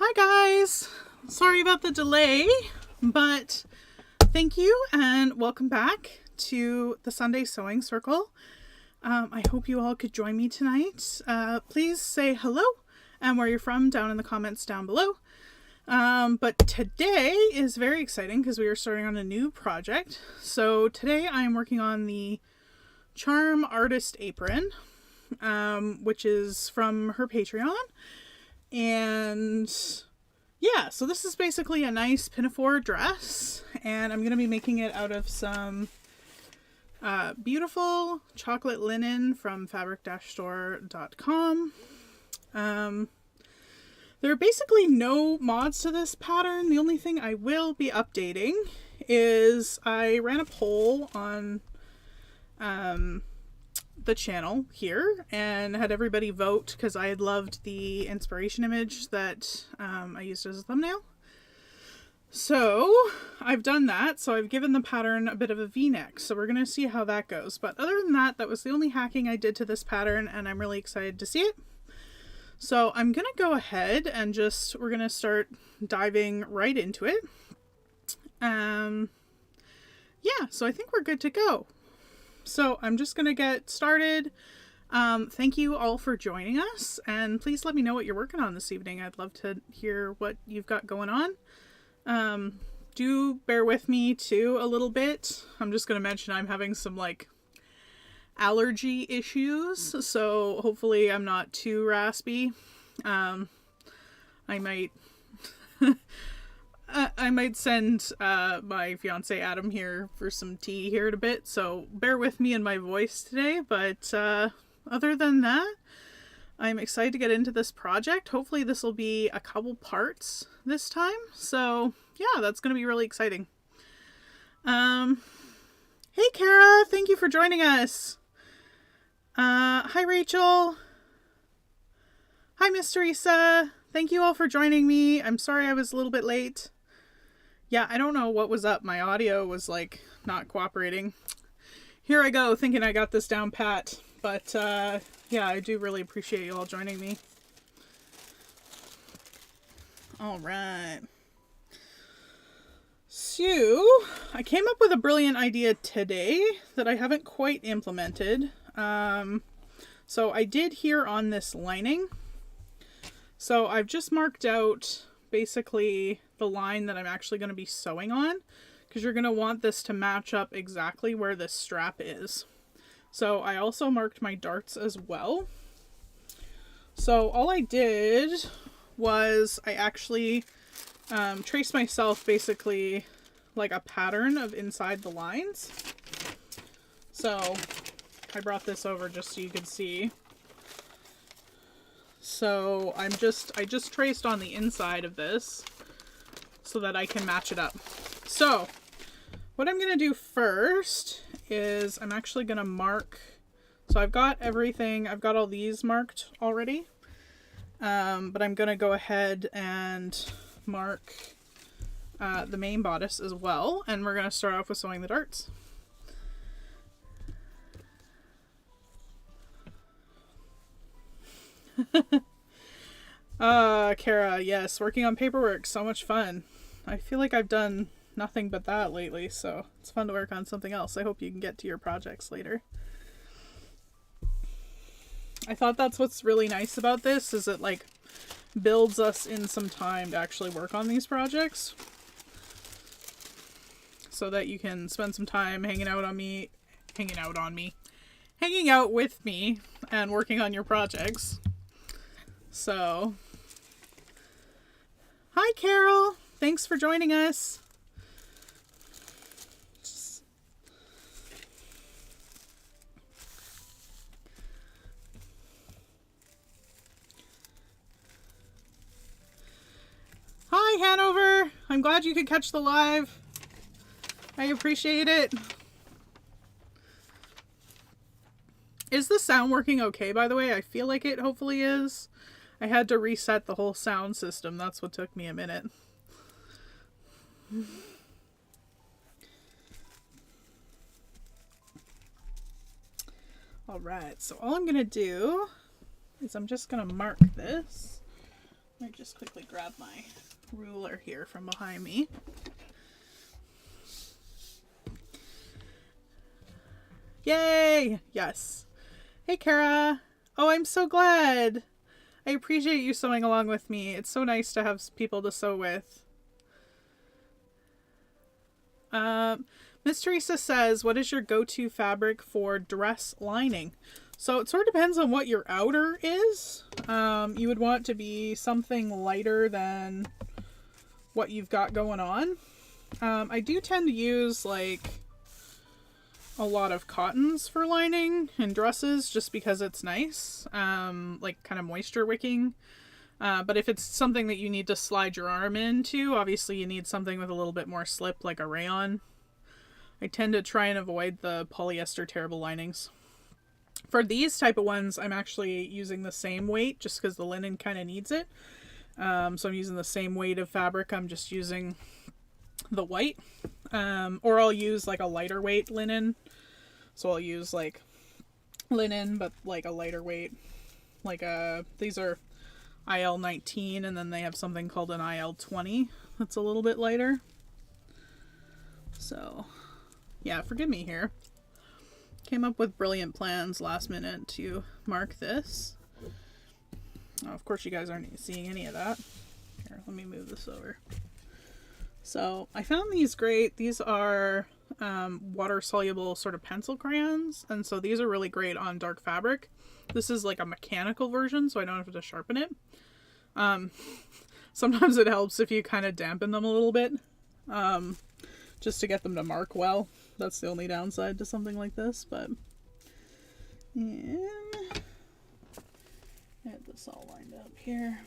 Hi guys! Sorry about the delay, but thank you and welcome back to the Sunday Sewing Circle. I hope you all could join me tonight. Please say hello and where you're from down in the comments down below. But today is very exciting because we are starting on a new project. So today I am working on the Charm Artist Apron, which is from her Patreon. And yeah, so this is basically a nice pinafore dress, and I'm going to be making it out of some beautiful chocolate linen from fabric-store.com. There are basically no mods to this pattern. The only thing I will be updating is I ran a poll on the channel here and had everybody vote because I had loved the inspiration image that I used as a thumbnail. So I've done that. So I've given the pattern a bit of a v-neck. So we're going to see how that goes. But other than that, that was the only hacking I did to this pattern and I'm really excited to see it. So I'm going to go ahead and we're going to start diving right into it. Yeah, so I think we're good to go. So I'm just going to get started. Thank you all for joining us, and please let me know what you're working on this evening. I'd love to hear what you've got going on. Do bear with me too a little bit. I'm just going to mention I'm having some allergy issues, so hopefully I'm not too raspy. I might I might send my fiance Adam here for some tea here in a bit, so bear with me in my voice today, but other than that, I'm excited to get into this project. Hopefully this will be a couple parts this time, so yeah, that's going to be really exciting. Hey Kara, thank you for joining us. Hi Rachel. Hi Miss Teresa. Thank you all for joining me. I'm sorry I was a little bit late. Yeah, I don't know what was up. My audio was not cooperating. Here I go, thinking I got this down pat. But yeah, I do really appreciate you all joining me. All right. So, I came up with a brilliant idea today that I haven't quite implemented. So I did here on this lining. So I've just marked out basically the line that I'm actually going to be sewing on, because you're going to want this to match up exactly where this strap is. So I also marked my darts as well. So all I did was I actually traced myself basically like a pattern of inside the lines. So I brought this over just so you could see. So I just traced on the inside of this so that I can match it up. So what I'm going to do first is I'm actually going to mark. So I've got everything. I've got all these marked already. But I'm going to go ahead and mark the main bodice as well. And we're going to start off with sewing the darts. Kara, yes, working on paperwork, so much fun. I feel like I've done nothing but that lately, so it's fun to work on something else. I hope you can get to your projects later. I thought that's what's really nice about this, is it builds us in some time to actually work on these projects. So that you can spend some time hanging out with me and working on your projects. So, hi Carol, thanks for joining us. Hi Hanover, I'm glad you could catch the live. I appreciate it. Is the sound working okay, by the way? I feel like it hopefully is. I had to reset the whole sound system. That's what took me a minute. All right, so all I'm going to do is I'm just going to mark this Let me just quickly grab my ruler here from behind me. Yay! Yes. Hey, Kara. Oh, I'm so glad. I appreciate you sewing along with me. It's so nice to have people to sew with. Miss Teresa says, what is your go-to fabric for dress lining? So it sort of depends on what your outer is. You would want to be something lighter than what you've got going on. I do tend to use like a lot of cottons for lining in dresses just because it's nice, like kind of moisture wicking. But if it's something that you need to slide your arm into, obviously you need something with a little bit more slip, like a rayon. I tend to try and avoid the polyester tearable linings. For these type of ones, I'm actually using the same weight just because the linen kind of needs it. So I'm using the same weight of fabric. I'm just using the white. Or I'll use like a lighter weight linen. So I'll use like linen, but like a lighter weight. Like these are IL-19, and then they have something called an IL-20 that's a little bit lighter. So yeah, forgive me here. Came up with brilliant plans last minute to mark this. Oh, of course you guys aren't seeing any of that. Here, let me move this over. So I found these great. These are water-soluble sort of pencil crayons, and so these are really great on dark fabric. This is like a mechanical version, so I don't have to sharpen it. Sometimes it helps if you kind of dampen them a little bit, just to get them to mark well. That's the only downside to something like this, but and I have this all lined up here.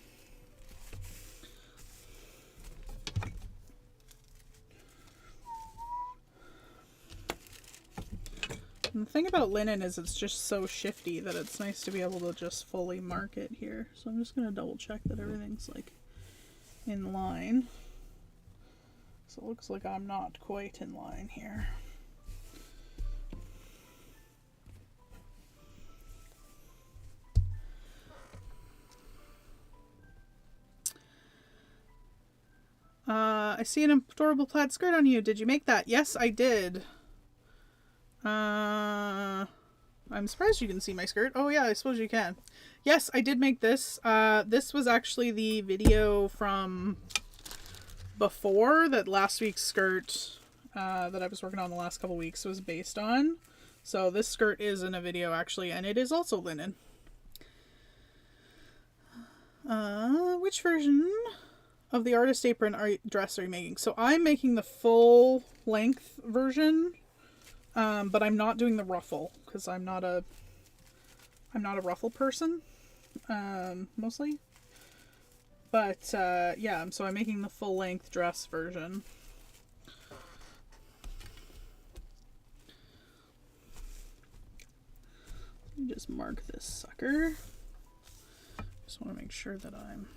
And the thing about linen is it's just so shifty that it's nice to be able to just fully mark it here. So I'm just going to double check that everything's like in line. So it looks like I'm not quite in line here. I see an adorable plaid skirt on you. Did you make that? Yes, I did. I'm surprised you can see my skirt. Oh yeah, I suppose you can. Yes, I did make this. This was actually the video from before that last week's skirt that I was working on the last couple weeks was based on. So this skirt is in a video actually, and it is also linen. Which version of the artist apron dress are you making? So I'm making the full length version, but I'm not doing the ruffle because I'm not a ruffle person, mostly. But yeah, so I'm making the full length dress version. Let me just mark this sucker. Just want to make sure that I'm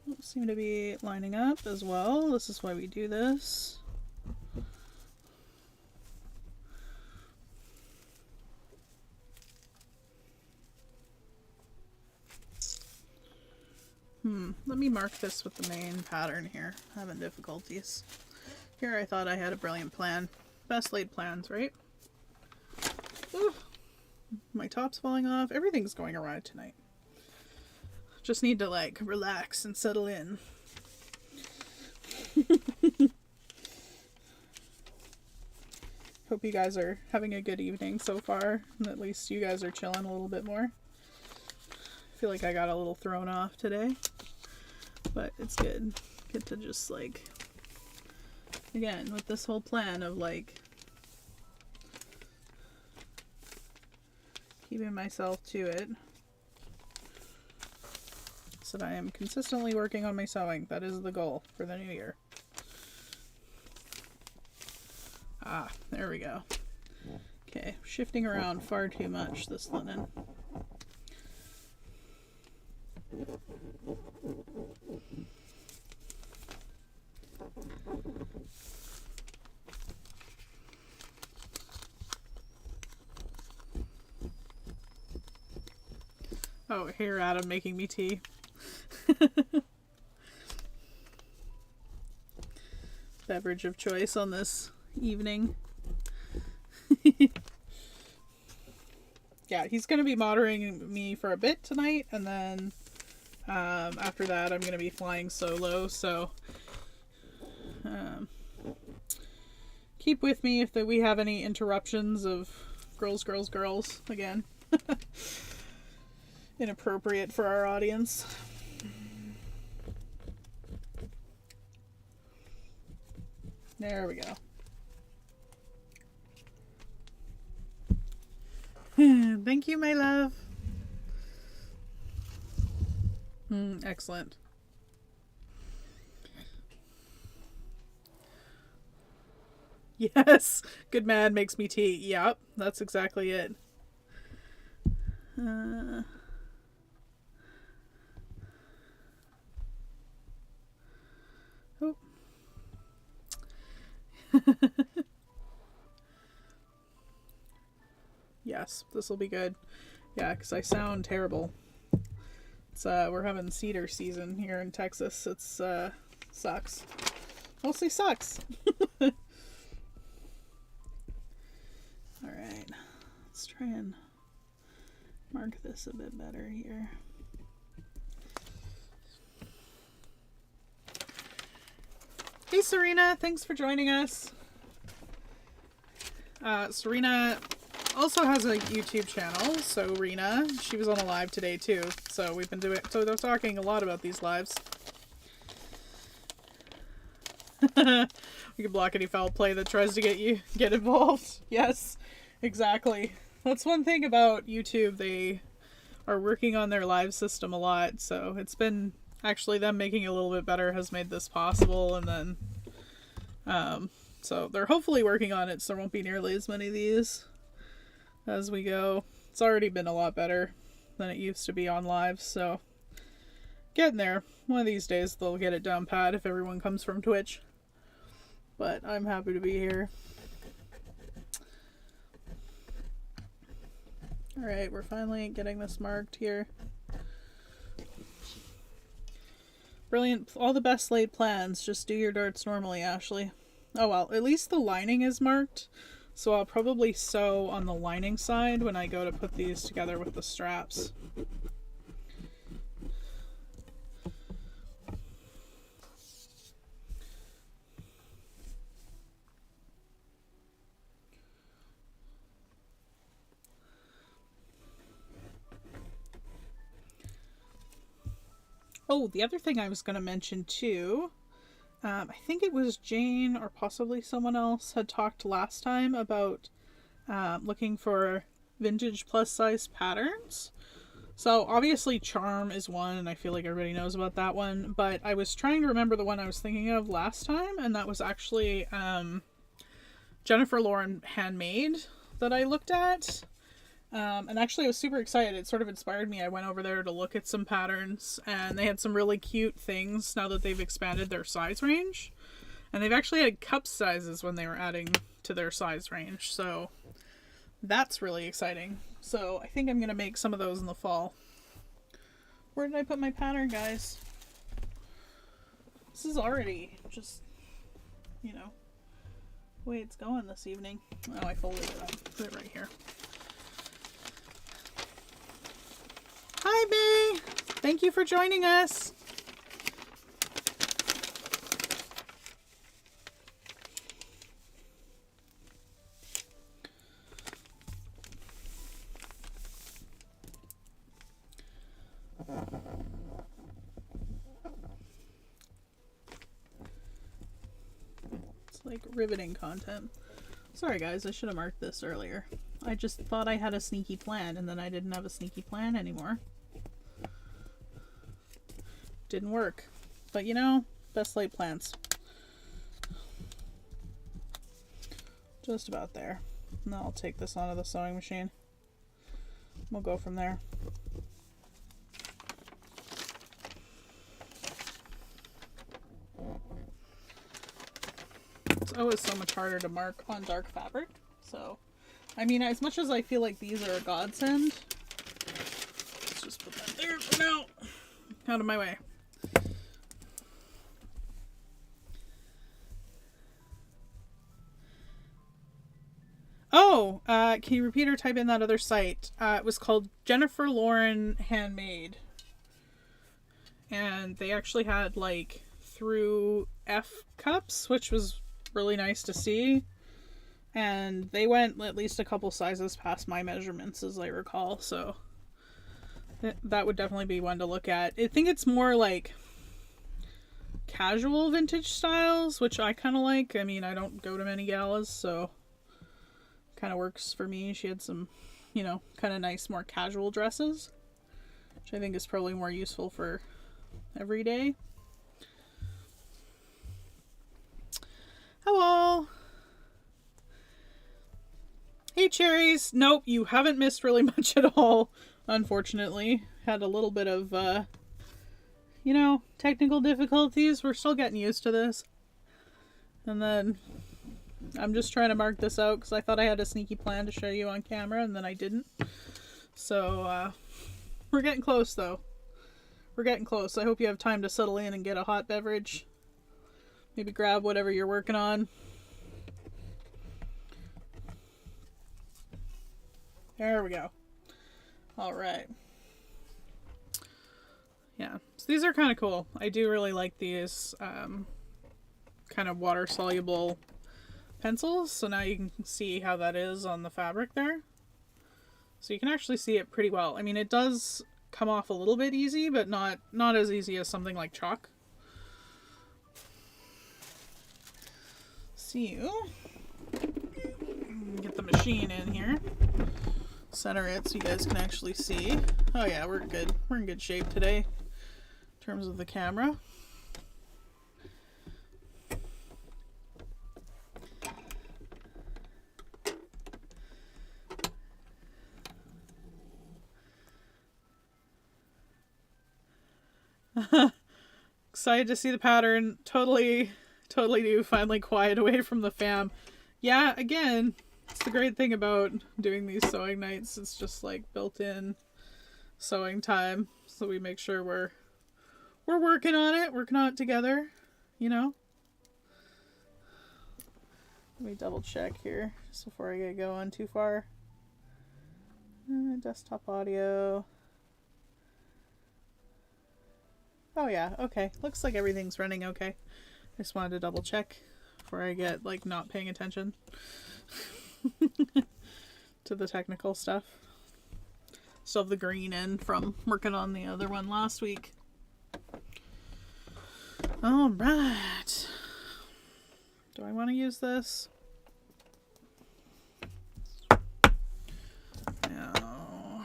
don't seem to be lining up as well. This is why we do this. Let me mark this with the main pattern here. I'm having difficulties. Here I thought I had a brilliant plan. Best laid plans, right? Ooh, my top's falling off. Everything's going awry tonight. Just need to like relax and settle in. Hope you guys are having a good evening so far. And at least you guys are chilling a little bit more. I feel like I got a little thrown off today. But it's good. Get to just like, again, with this whole plan of like keeping myself to it. So that I am consistently working on my sewing. That is the goal for the new year. Ah, there we go. Okay, shifting around far too much, this linen. Oh, here, Adam, making me tea. Beverage of choice on this evening. Yeah, he's going to be moderating me for a bit tonight, and then after that I'm going to be flying solo, so keep with me if we have any interruptions of girls again. Inappropriate for our audience. There we go. Thank you, my love. Excellent. Yes, good man makes me tea. Yep, that's exactly it. Oh. Yes, this will be good. Yeah, because I sound terrible. It's we're having cedar season here in Texas. It's sucks. Mostly sucks. All right, let's try and mark this a bit better here. Hey Serena, thanks for joining us. Serena also has a YouTube channel, so Rena, she was on a live today too. So we've been they're talking a lot about these lives. We can block any foul play that tries to get involved. Yes, exactly. That's one thing about YouTube. They are working on their live system a lot, so it's been actually them making it a little bit better has made this possible, and then so they're hopefully working on it so there won't be nearly as many of these as we go. It's already been a lot better than it used to be on live, so getting there. One of these days they'll get it down pat if everyone comes from Twitch. But I'm happy to be here. Alright, we're finally getting this marked here. Brilliant. All the best laid plans. Just do your darts normally, Ashley. Oh well, at least the lining is marked. So I'll probably sew on the lining side when I go to put these together with the straps. Oh, the other thing I was going to mention too, I think it was Jane or possibly someone else had talked last time about looking for vintage plus size patterns. So obviously Charm is one, and I feel like everybody knows about that one, but I was trying to remember the one I was thinking of last time, and that was actually Jennifer Lauren Handmade that I looked at. And actually I was super excited. It sort of inspired me. I went over there to look at some patterns, and they had some really cute things now that they've expanded their size range. And they've actually had cup sizes when they were adding to their size range. So that's really exciting. So I think I'm going to make some of those in the fall. Where did I put my pattern, guys? This is already just, you know, the way it's going this evening. Oh, I folded it up. Put it right here. Hi, Bay! Thank you for joining us. It's like riveting content. Sorry guys, I should have marked this earlier. I just thought I had a sneaky plan, and then I didn't have a sneaky plan anymore. Didn't work. But you know, best laid plans. Just about there. Now I'll take this onto the sewing machine. We'll go from there. It's always so much harder to mark on dark fabric, so I mean, as much as I feel like these are a godsend, let's just put that No! Out of my way. Oh, can you repeat or type in that other site? It was called Jennifer Lauren Handmade. And they actually had like through F cups, which was really nice to see. And they went at least a couple sizes past my measurements, as I recall. So that would definitely be one to look at. I think it's more like casual vintage styles, which I kind of like. I mean, I don't go to many galas, so kind of works for me. She had some, you know, kind of nice, more casual dresses, which I think is probably more useful for every day. Hello. Hey, cherries. Nope, you haven't missed really much at all, unfortunately. Had a little bit of, you know, technical difficulties. We're still getting used to this. And then I'm just trying to mark this out because I thought I had a sneaky plan to show you on camera, and then I didn't. So, we're getting close, though. We're getting close. I hope you have time to settle in and get a hot beverage. Maybe grab whatever you're working on. There we go. All right. Yeah, so these are kind of cool. I do really like these kind of water-soluble pencils. So now you can see how that is on the fabric there. So you can actually see it pretty well. I mean, it does come off a little bit easy, but not as easy as something like chalk. See you. Get the machine in here. Center it so you guys can actually see. Oh yeah, we're good. We're in good shape today in terms of the camera. Excited to see the pattern. Totally do finally quiet away from the fam. Yeah, again, it's the great thing about doing these sewing nights. It's just like built-in sewing time. So we make sure we're working on it together, you know. Let me double check here just before I get going too far. Desktop audio. Oh yeah, okay. Looks like everything's running okay. I just wanted to double check before I get like not paying attention to the technical stuff. Still have the green in from working on the other one last week. All right. Do I want to use this? No.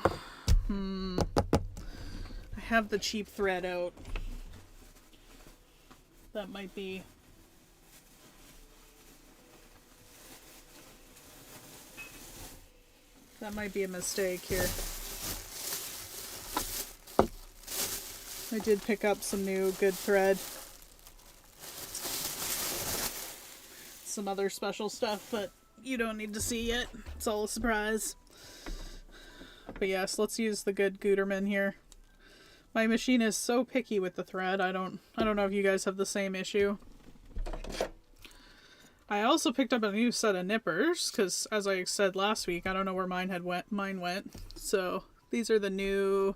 I have the cheap thread out. That might be a mistake here. I did pick up some new good thread. Some other special stuff, but you don't need to see yet. It's all a surprise. But yes, let's use the good Gutermann here. My machine is so picky with the thread. I don't know if you guys have the same issue. I also picked up a new set of nippers because, as I said last week, I don't know where mine went. So these are the new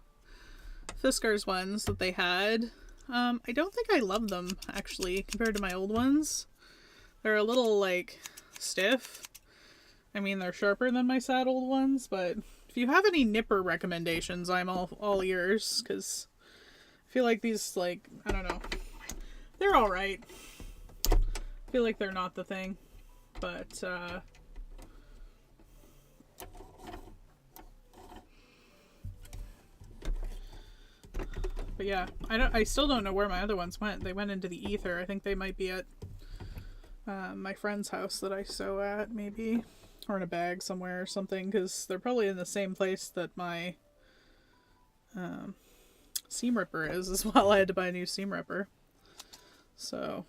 Fiskars ones that they had. I don't think I love them actually compared to my old ones. They're a little like stiff. I mean, they're sharper than my sad old ones, but if you have any nipper recommendations, I'm all ears, because I feel like these, like, I don't know, they're alright. I feel like they're not the thing, but yeah, I still don't know where my other ones went. They went into the ether. I think they might be at my friend's house that I sew at, maybe. Or in a bag somewhere or something, because they're probably in the same place that my seam ripper is as well. I had to buy a new seam ripper. So.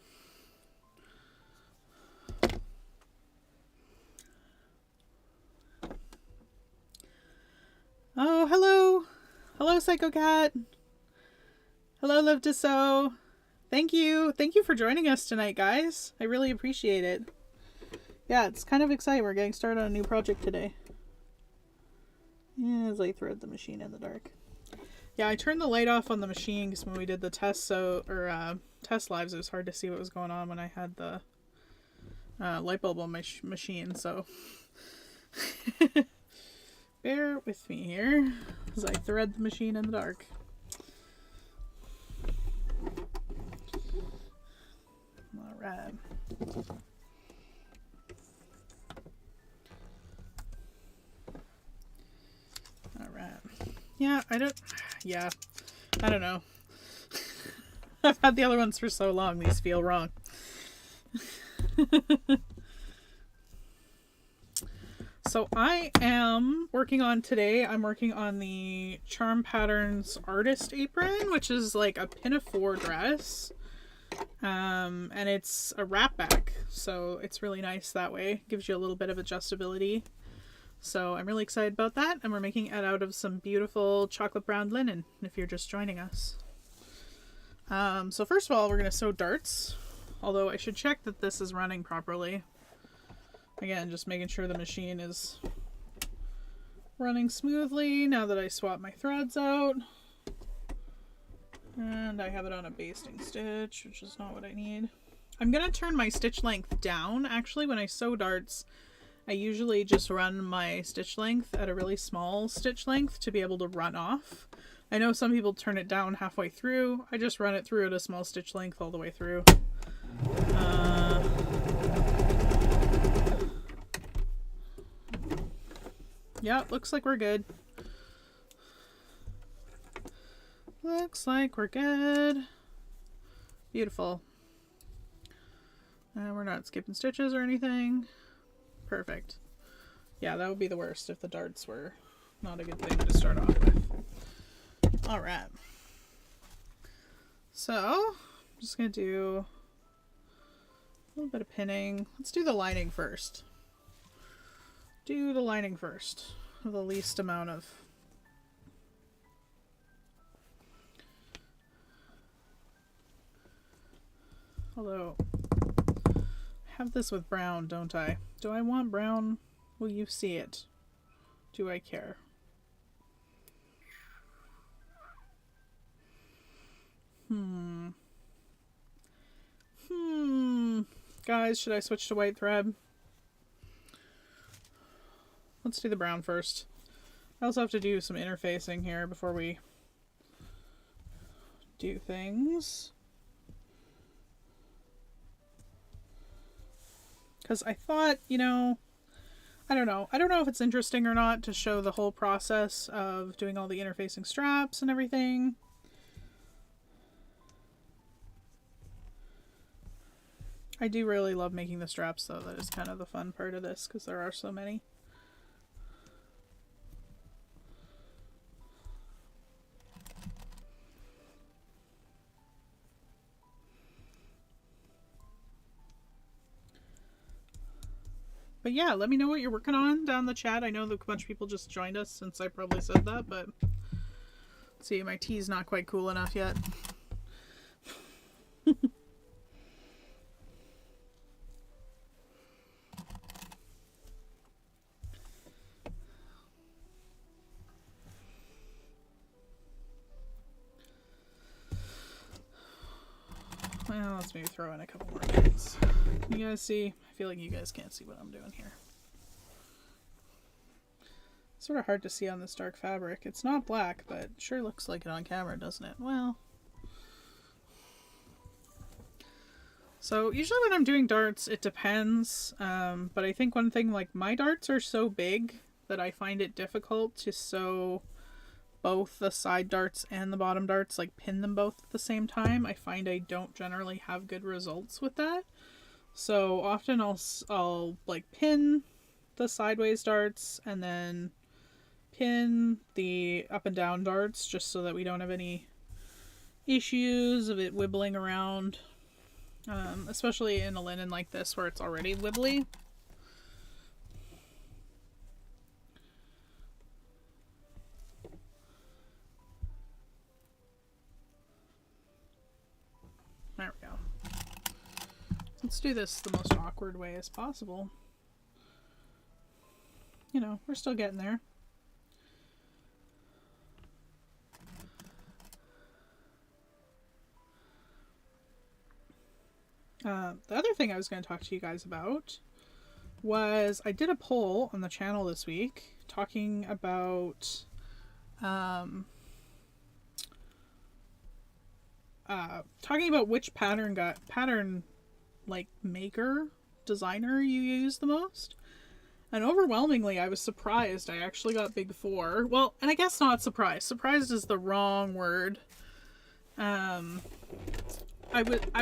Oh, hello. Hello, Psycho Cat. Hello, Live to Sew. Thank you. Thank you for joining us tonight, guys. I really appreciate it. Yeah, it's kind of exciting. We're getting started on a new project today. As I thread the machine in the dark. Yeah, I turned the light off on the machine because when we did the test test lives, it was hard to see what was going on when I had the light bulb on my machine. So bear with me here as I thread the machine in the dark. All right. All right. Yeah, I don't know. I've had the other ones for so long, these feel wrong. So I am working on the Charm Patterns Artist Apron, which is like a pinafore dress. And it's a wrap back, so it's really nice that way. Gives you a little bit of adjustability. So I'm really excited about that, and we're making it out of some beautiful chocolate brown linen, if you're just joining us. So first of all, we're going to sew darts, although I should check that this is running properly. Again, just making sure the machine is running smoothly now that I swap my threads out. And I have it on a basting stitch, which is not what I need. I'm going to turn my stitch length down. Actually, when I sew darts, I usually just run my stitch length at a really small stitch length to be able to run off. I know some people turn it down halfway through. I just run it through at a small stitch length all the way through. Yeah, looks like we're good. Looks like we're good. Beautiful. We're not skipping stitches or anything. Perfect. Yeah, that would be the worst if the darts were not a good thing to start off with. Alright. So, I'm just going to do a little bit of pinning. Let's do the lining first. Do the lining first. The least amount of... Although, I have this with brown, don't I? Do I want brown? Will you see it? Do I care? Guys, should I switch to white thread? Let's do the brown first. I also have to do some interfacing here before we do things. Because I thought, you know, I don't know if it's interesting or not to show the whole process of doing all the interfacing straps and everything. I do really love making the straps, though. That is kind of the fun part of this, because there are so many. But yeah, let me know what you're working on down in the chat. I know that a bunch of people just joined us since I probably said that, but see, my tea's not quite cool enough yet. Well, let's maybe throw in a couple more things. Can you guys see? I feel like you guys can't see what I'm doing here. It's sort of hard to see on this dark fabric. It's not black, but it sure looks like it on camera, doesn't it? Well. So usually when I'm doing darts, it depends. But I think one thing, like my darts are so big that I find it difficult to sew both the side darts and the bottom darts, like pin them both at the same time. I find I don't generally have good results with that. So often I'll like pin the sideways darts and then pin the up and down darts just so that we don't have any issues of it wibbling around. Especially in a linen like this where it's already wibbly. Let's do this the most awkward way as possible. You know, we're still getting there. The other thing I was going to talk to you guys about was I did a poll on the channel this week talking about which pattern like maker designer you use the most. And overwhelmingly, I was surprised. I actually got Big Four. Well, and I guess not surprised. Surprised is the wrong word. I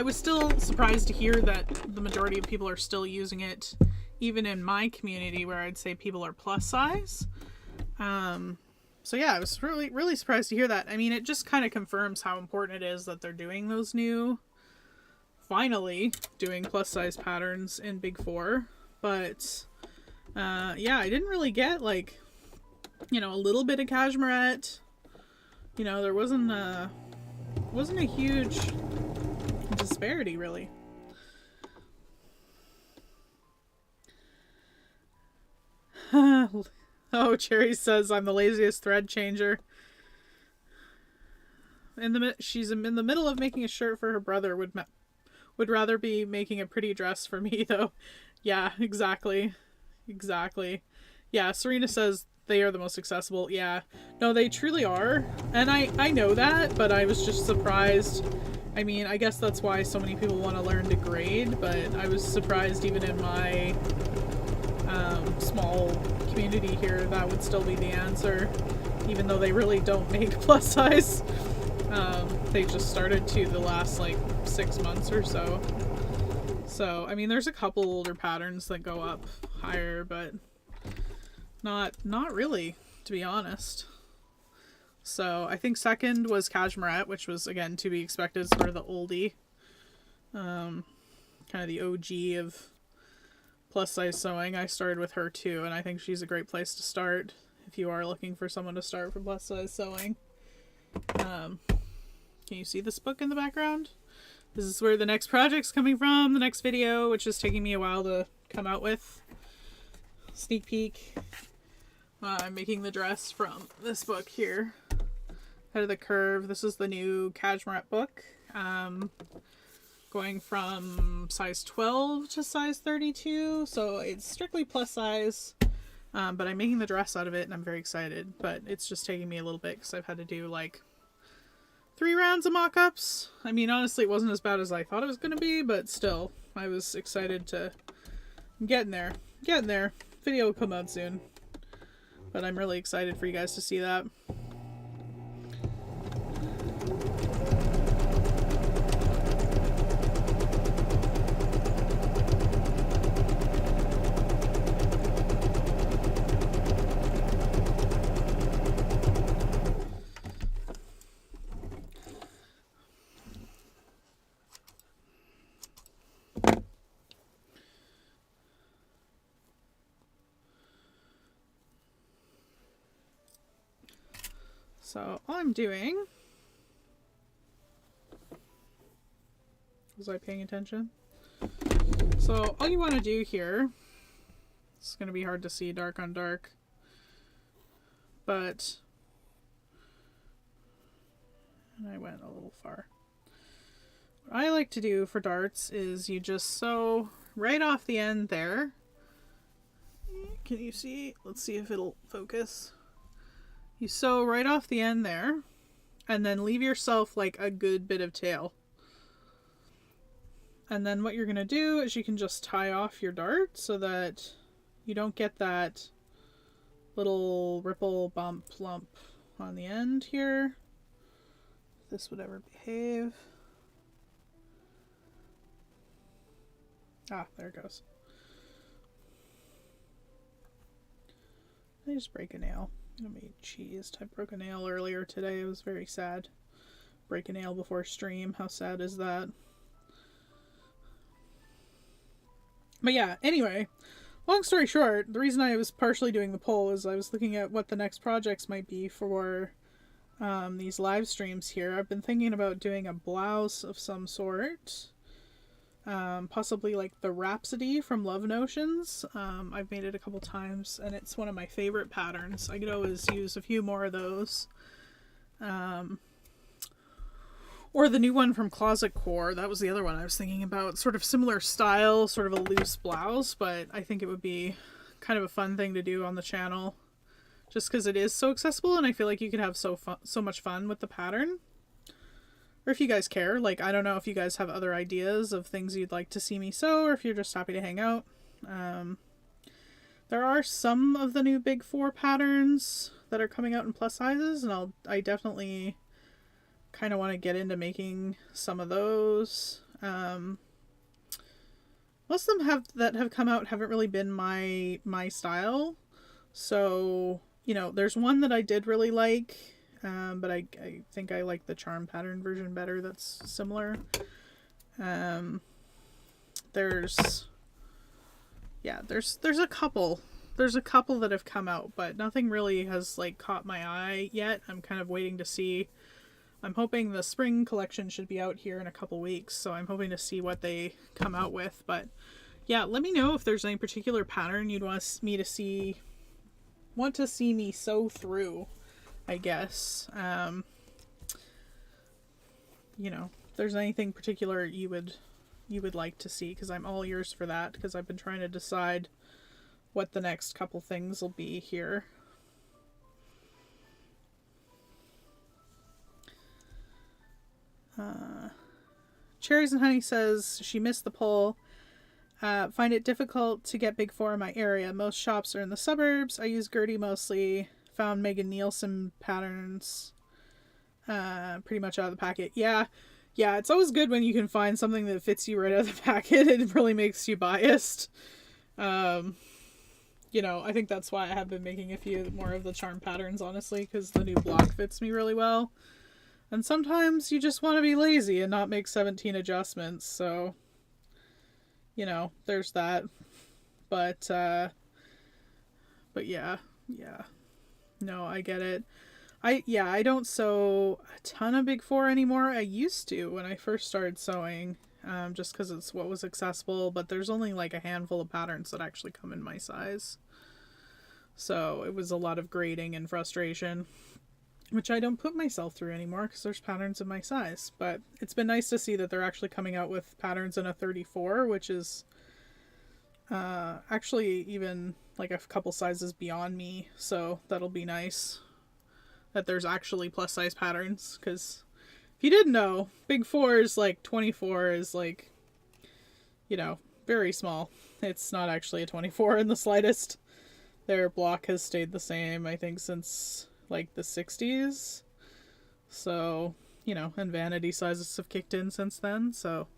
was still surprised to hear that the majority of people are still using it, even in my community where I'd say people are plus size. So yeah, I was really, really surprised to hear that. I mean, it just kind of confirms how important it is that they're doing those finally doing plus size patterns in Big Four. But yeah, I didn't really get like, you know, a little bit of cashmerette. You know, there wasn't a huge disparity really. Oh, Cherry says I'm the laziest thread changer. She's in the middle of making a shirt for her brother. Would rather be making a pretty dress for me though. Yeah, exactly. Yeah, Serena says they are the most accessible. Yeah, no, they truly are, and I know that, but I was just surprised. I mean, I guess that's why so many people want to learn to grade, but I was surprised even in my small community here that would still be the answer, even though they really don't make plus size. They just started to the last like 6 months or so. So I mean, there's a couple older patterns that go up higher, but not really, to be honest. So I think second was Cashmerette, which was again to be expected, sort of the oldie, kind of the OG of plus size sewing. I started with her too, and I think she's a great place to start if you are looking for someone to start for plus size sewing. Can you see this book in the background? This is where the next project's coming from, the next video, which is taking me a while to come out with. Sneak peek. I'm making the dress from this book here. Head of the Curve. This is the new Cashmerette book. Going from size 12 to size 32, so it's strictly plus size. But I'm making the dress out of it, and I'm very excited. But it's just taking me a little bit because I've had to do like 3 rounds of mock-ups. I mean, honestly, it wasn't as bad as I thought it was going to be, but still, I was excited to get in there. Video will come out soon. But I'm really excited for you guys to see that. So all I'm doing, was I paying attention? So all you want to do here, it's going to be hard to see dark on dark, but, and I went a little far. What I like to do for darts is you just sew right off the end there. Can you see? Let's see if it'll focus. You sew right off the end there, and then leave yourself like a good bit of tail. And then what you're going to do is you can just tie off your dart so that you don't get that little ripple, bump, lump on the end here. If this would ever behave. Ah, there it goes. I just break a nail. I made cheese. I broke a nail earlier today. It was very sad. Break a nail before stream. How sad is that? But yeah, anyway, long story short, the reason I was partially doing the poll is I was looking at what the next projects might be for these live streams here. I've been thinking about doing a blouse of some sort. possibly like the Rhapsody from Love Notions. I've made it a couple times and it's one of my favorite patterns. I could always use a few more of those. Or the new one from Closet Core. That was the other one I was thinking about. Sort of similar style, sort of a loose blouse, but I think it would be kind of a fun thing to do on the channel. Just because it is so accessible and I feel like you could have so much fun with the pattern. Or if you guys care, like, I don't know if you guys have other ideas of things you'd like to see me sew, or if you're just happy to hang out. There are some of the new Big Four patterns that are coming out in plus sizes, and I definitely kind of want to get into making some of those. Most of them that have come out haven't really been my style. So, you know, there's one that I did really like. But I think I like the charm pattern version better. That's similar. There's a couple. There's a couple that have come out, but nothing really has like caught my eye yet. I'm kind of waiting to see. I'm hoping the spring collection should be out here in a couple weeks, so I'm hoping to see what they come out with. But yeah, let me know if there's any particular pattern you'd want to see me sew through. I guess, you know, if there's anything particular you would like to see, because I'm all ears for that, because I've been trying to decide what the next couple things will be here. Cherries and Honey says she missed the poll. Find it difficult to get Big Four in my area. Most shops are in the suburbs. I use Gertie mostly. Found Megan Nielsen patterns pretty much out of the packet. Yeah, it's always good when you can find something that fits you right out of the packet. It really makes you biased. You know, I think that's why I have been making a few more of the charm patterns, honestly, because the new block fits me really well. And sometimes you just want to be lazy and not make 17 adjustments, so, you know, there's that. But yeah. No, I get it. I don't sew a ton of Big Four anymore. I used to when I first started sewing, just because it's what was accessible, but there's only like a handful of patterns that actually come in my size. So it was a lot of grading and frustration, which I don't put myself through anymore because there's patterns in my size. But it's been nice to see that they're actually coming out with patterns in a 34, which is actually even like a couple sizes beyond me, so that'll be nice that there's actually plus size patterns, because if you didn't know, Big Four is like 24 is like, you know, very small. It's not actually a 24 in the slightest. Their block has stayed the same, I think, since like the 60s, so, you know, and vanity sizes have kicked in since then. So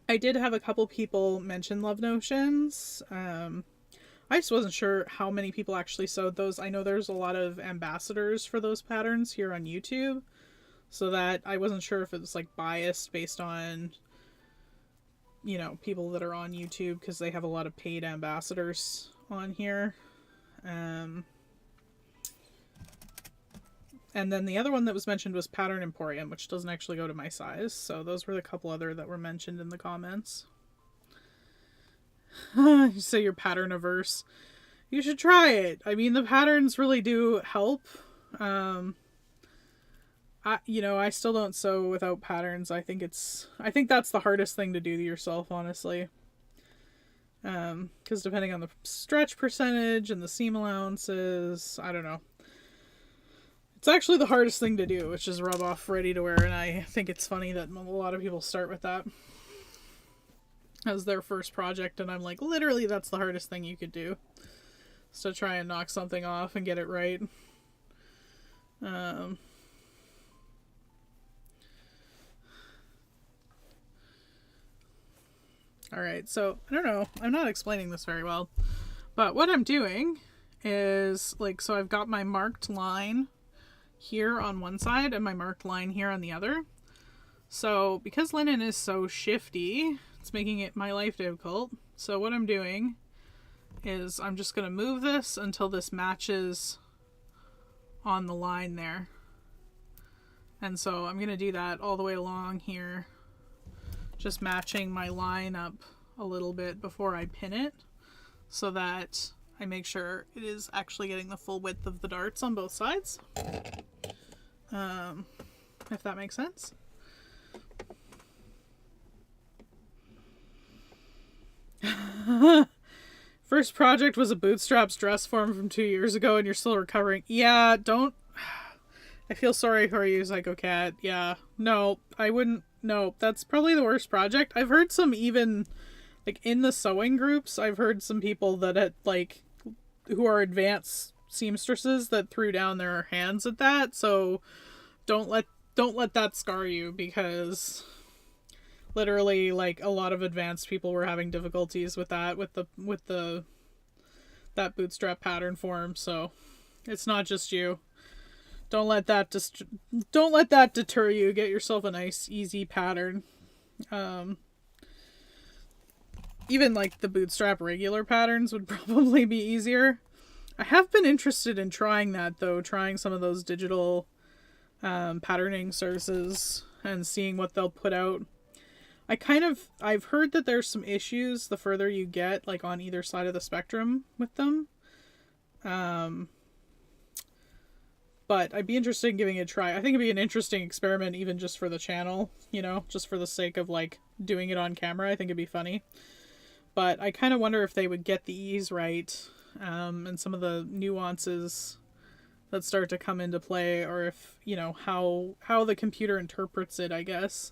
I did have a couple people mention Love Notions. I just wasn't sure how many people actually sewed those. I know there's a lot of ambassadors for those patterns here on YouTube, so that I wasn't sure if it was like biased based on, you know, people that are on YouTube, because they have a lot of paid ambassadors on here. And then the other one that was mentioned was Pattern Emporium, which doesn't actually go to my size. So those were the couple other that were mentioned in the comments. You say you're pattern averse. You should try it. I mean, the patterns really do help. I still don't sew without patterns. I think that's the hardest thing to do to yourself, honestly. Because depending on the stretch percentage and the seam allowances, I don't know. It's actually the hardest thing to do, which is rub off ready to wear, and I think it's funny that a lot of people start with that as their first project, and I'm like, literally, that's the hardest thing you could do, is to try and knock something off and get it right. Alright, so, I don't know, I'm not explaining this very well, but what I'm doing is, like, so I've got my marked line here on one side and my marked line here on the other. So because linen is so shifty, it's making it my life difficult. So what I'm doing is I'm just going to move this until this matches on the line there. And so I'm going to do that all the way along here, just matching my line up a little bit before I pin it so that I make sure it is actually getting the full width of the darts on both sides. If that makes sense. First project was a bootstraps dress form from 2 years ago and you're still recovering. Yeah, don't... I feel sorry for you, Psycho Cat. Yeah. No, I wouldn't... No, that's probably the worst project. I've heard some even... Like, in the sewing groups, I've heard some people that had, like... who are advanced seamstresses that threw down their hands at that. So don't let that scar you, because... literally, like, a lot of advanced people were having difficulties with that, with that bootstrap pattern form, so it's not just you. Don't let that deter you. Get yourself a nice, easy pattern. Even, like, the bootstrap regular patterns would probably be easier. I have been interested in trying that, though, trying some of those digital patterning services and seeing what they'll put out. I've heard that there's some issues the further you get, like, on either side of the spectrum with them. But I'd be interested in giving it a try. I think it'd be an interesting experiment, even just for the channel, you know, just for the sake of, like, doing it on camera. I think it'd be funny. But I kind of wonder if they would get the ease right, and some of the nuances that start to come into play, or if, you know, how the computer interprets it, I guess.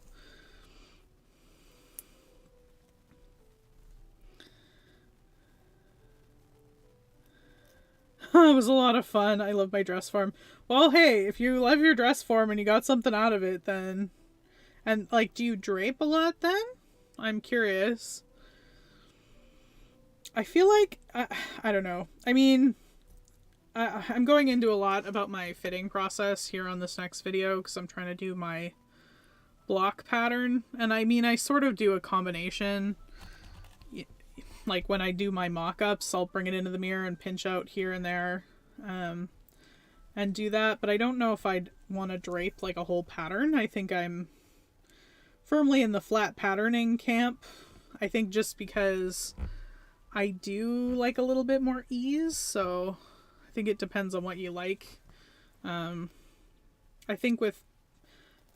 It was a lot of fun. I love my dress form. Well, hey, if you love your dress form and you got something out of it, then... And, like, do you drape a lot then? I'm curious. I feel like... I don't know. I mean... I'm going into a lot about my fitting process here on this next video, because I'm trying to do my block pattern. And I mean, I sort of do a combination... Like, when I do my mock-ups, I'll bring it into the mirror and pinch out here and there, and do that. But I don't know if I'd want to drape, like, a whole pattern. I think I'm firmly in the flat patterning camp. I think just because I do like a little bit more ease, so I think it depends on what you like. I think with,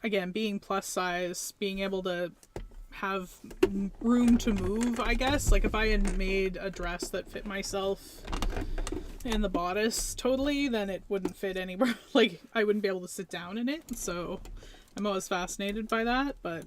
again, being plus size, being able to have room to move, I guess. Like, if I had made a dress that fit myself in the bodice totally, then it wouldn't fit anywhere. Like, I wouldn't be able to sit down in it. So I'm always fascinated by that, but...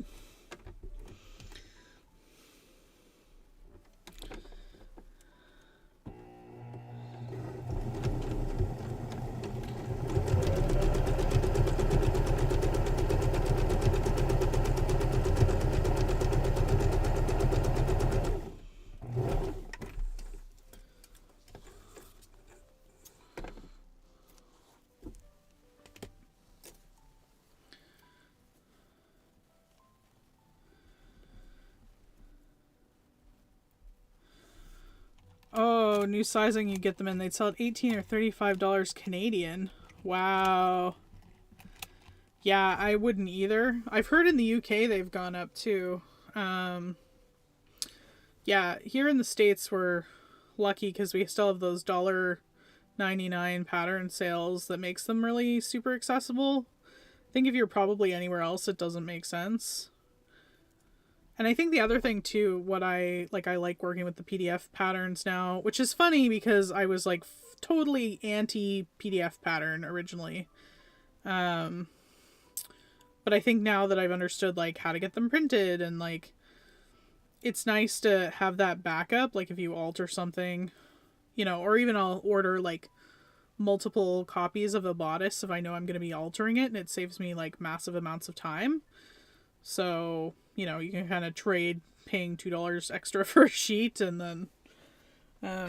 Oh, new sizing you get them in. They'd sell at $18 or $35 Canadian. Wow. Yeah, I wouldn't either. I've heard in the UK they've gone up too. Yeah, here in the States we're lucky because we still have those $1.99 pattern sales that makes them really super accessible. I think if you're probably anywhere else, it doesn't make sense. And I think the other thing too, I like working with the PDF patterns now, which is funny because I was like totally anti PDF pattern originally. But I think now that I've understood like how to get them printed and like, it's nice to have that backup. Like if you alter something, you know, or even I'll order like multiple copies of a bodice if I know I'm going to be altering it, and it saves me like massive amounts of time. So, you know, you can kind of trade paying $2 extra for a sheet and then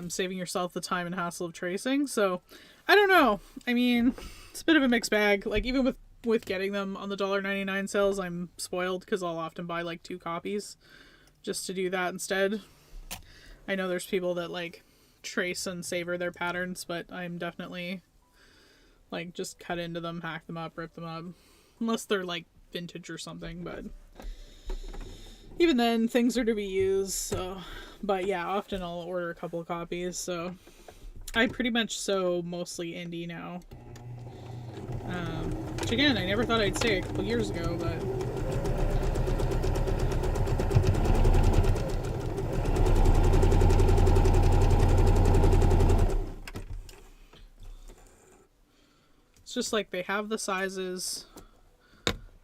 saving yourself the time and hassle of tracing. So, I don't know. I mean, it's a bit of a mixed bag. Like, even with getting them on the $1.99 sales, I'm spoiled because I'll often buy like 2 copies just to do that instead. I know there's people that like trace and savor their patterns, but I'm definitely like just cut into them, hack them up, rip them up. Unless they're like vintage or something, but even then, things are to be used, so. But yeah, often I'll order a couple of copies, so. I pretty much sew mostly indie now. Which again, I never thought I'd say a couple years ago, but. It's just like they have the sizes.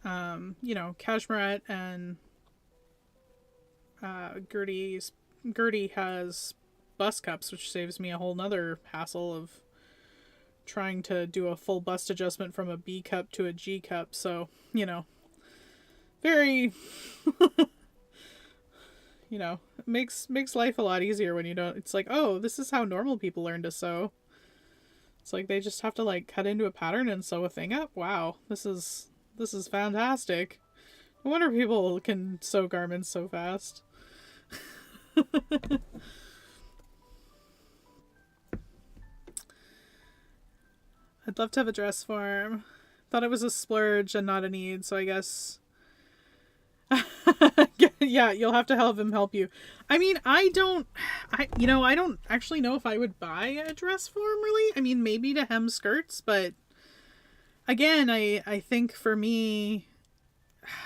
You know, Cashmerette and Gertie has bust cups, which saves me a whole nother hassle of trying to do a full bust adjustment from a B cup to a G cup. So, you know, very, you know, it makes life a lot easier when you don't, it's like, oh, this is how normal people learn to sew. It's like they just have to like cut into a pattern and sew a thing up. Wow, this is fantastic. No wonder people can sew garments so fast. I'd love to have a dress form. Thought it was a splurge and not a need, so I guess. Yeah, you'll have to have him help you. I mean, I don't actually know if I would buy a dress form, really. I mean, maybe to hem skirts, but again, I think for me,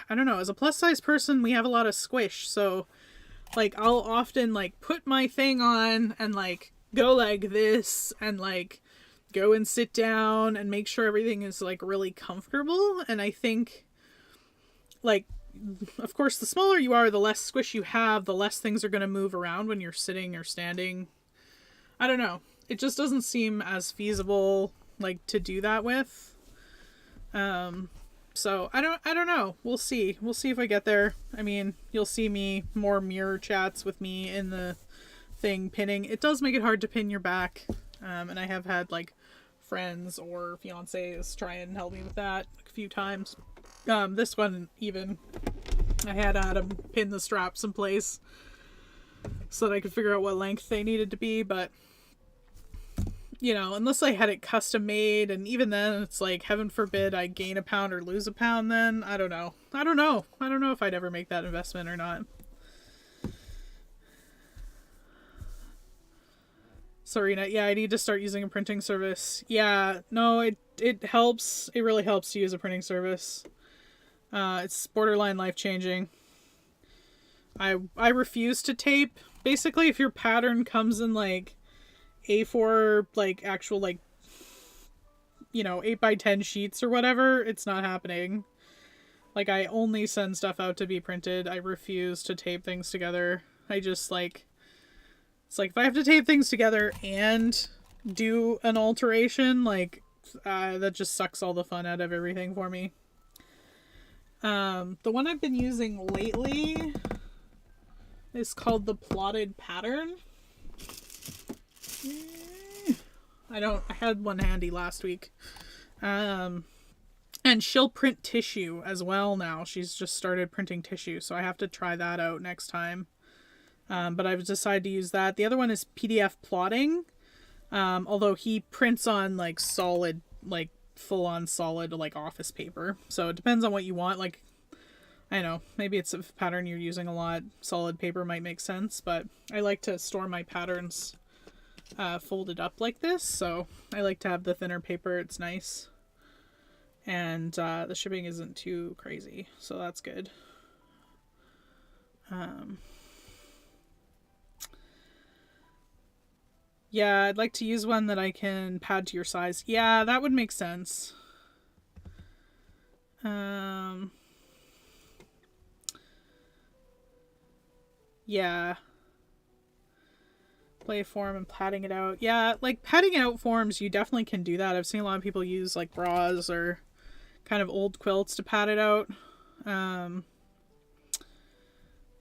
I don't know, as a plus size person, we have a lot of squish, so like I'll often like put my thing on and like go like this and like go and sit down and make sure everything is like really comfortable. And I think like, of course, the smaller you are, the less squish you have, the less things are going to move around when you're sitting or standing. I don't know. It just doesn't seem as feasible like to do that with. So I don't know. We'll see. We'll see if I get there. I mean, you'll see me more mirror chats with me in the thing pinning. It does make it hard to pin your back. And I have had like friends or fiancés try and help me with that a few times. This one even, I had Adam pin the straps in place so that I could figure out what length they needed to be, but you know, unless I had it custom made, and even then it's like, heaven forbid I gain a pound or lose a pound, then I don't know if I'd ever make that investment or not. Serena, yeah, I need to start using a printing service. Yeah, no, it helps. It really helps to use a printing service. It's borderline life-changing. I refuse to tape. Basically, if your pattern comes in like A4, like actual like, you know, 8x10 sheets or whatever, it's not happening. Like, I only send stuff out to be printed. I refuse to tape things together. I just like, it's like if I have to tape things together and do an alteration, like that just sucks all the fun out of everything for me. The one I've been using lately is called the Plotted Pattern. I had one handy last week. And she'll print tissue as well now. She's just started printing tissue, so I have to try that out next time. But I've decided to use that. The other one is PDF Plotting. Although he prints on like solid, like full on solid, like office paper. So it depends on what you want. Like, I don't know, maybe it's a pattern you're using a lot. Solid paper might make sense, but I like to store my patterns folded up like this. So I like to have the thinner paper. It's nice. And the shipping isn't too crazy. So that's good. Yeah, I'd like to use one that I can pad to your size. Yeah, that would make sense. Yeah. Play a form and padding it out. Yeah, like padding out forms, you definitely can do that. I've seen a lot of people use like bras or kind of old quilts to pad it out.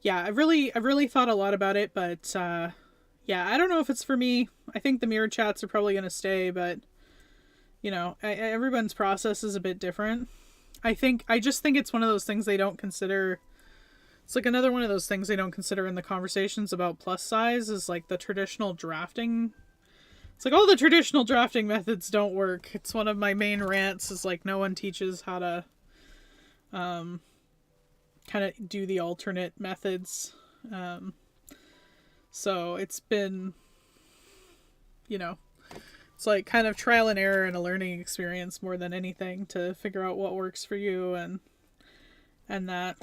Yeah, I've really thought a lot about it, but yeah, I don't know if it's for me. I think the mirror chats are probably going to stay, but you know, everyone's process is a bit different. I just think it's one of those things they don't consider. It's like another one of those things they don't consider in the conversations about plus size is like the traditional drafting. It's like all the traditional drafting methods don't work. It's one of my main rants is like no one teaches how to kind of do the alternate methods. So it's been, you know, it's like kind of trial and error and a learning experience more than anything to figure out what works for you and that.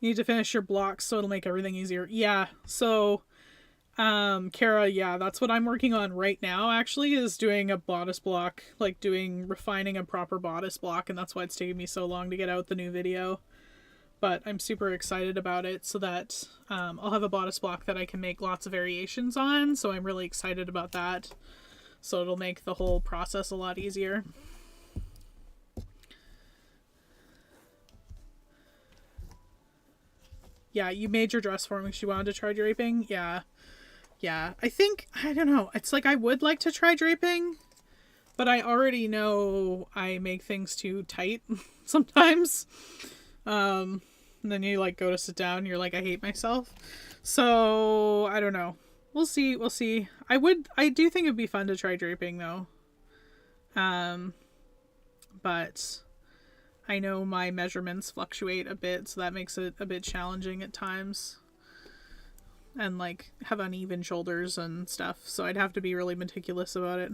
You need to finish your blocks so it'll make everything easier. Yeah, so Kara, yeah, that's what I'm working on right now, actually, is doing a bodice block, like refining a proper bodice block, and that's why it's taking me so long to get out the new video. But I'm super excited about it so that I'll have a bodice block that I can make lots of variations on, so I'm really excited about that. So it'll make the whole process a lot easier. Yeah, you made your dress for me. She wanted to try draping. Yeah. Yeah. I think, I don't know. It's like I would like to try draping, but I already know I make things too tight sometimes. And then you like go to sit down and you're like, I hate myself. So I don't know. We'll see. We'll see. I do think it'd be fun to try draping though. But I know my measurements fluctuate a bit, so that makes it a bit challenging at times. And like have uneven shoulders and stuff, so I'd have to be really meticulous about it.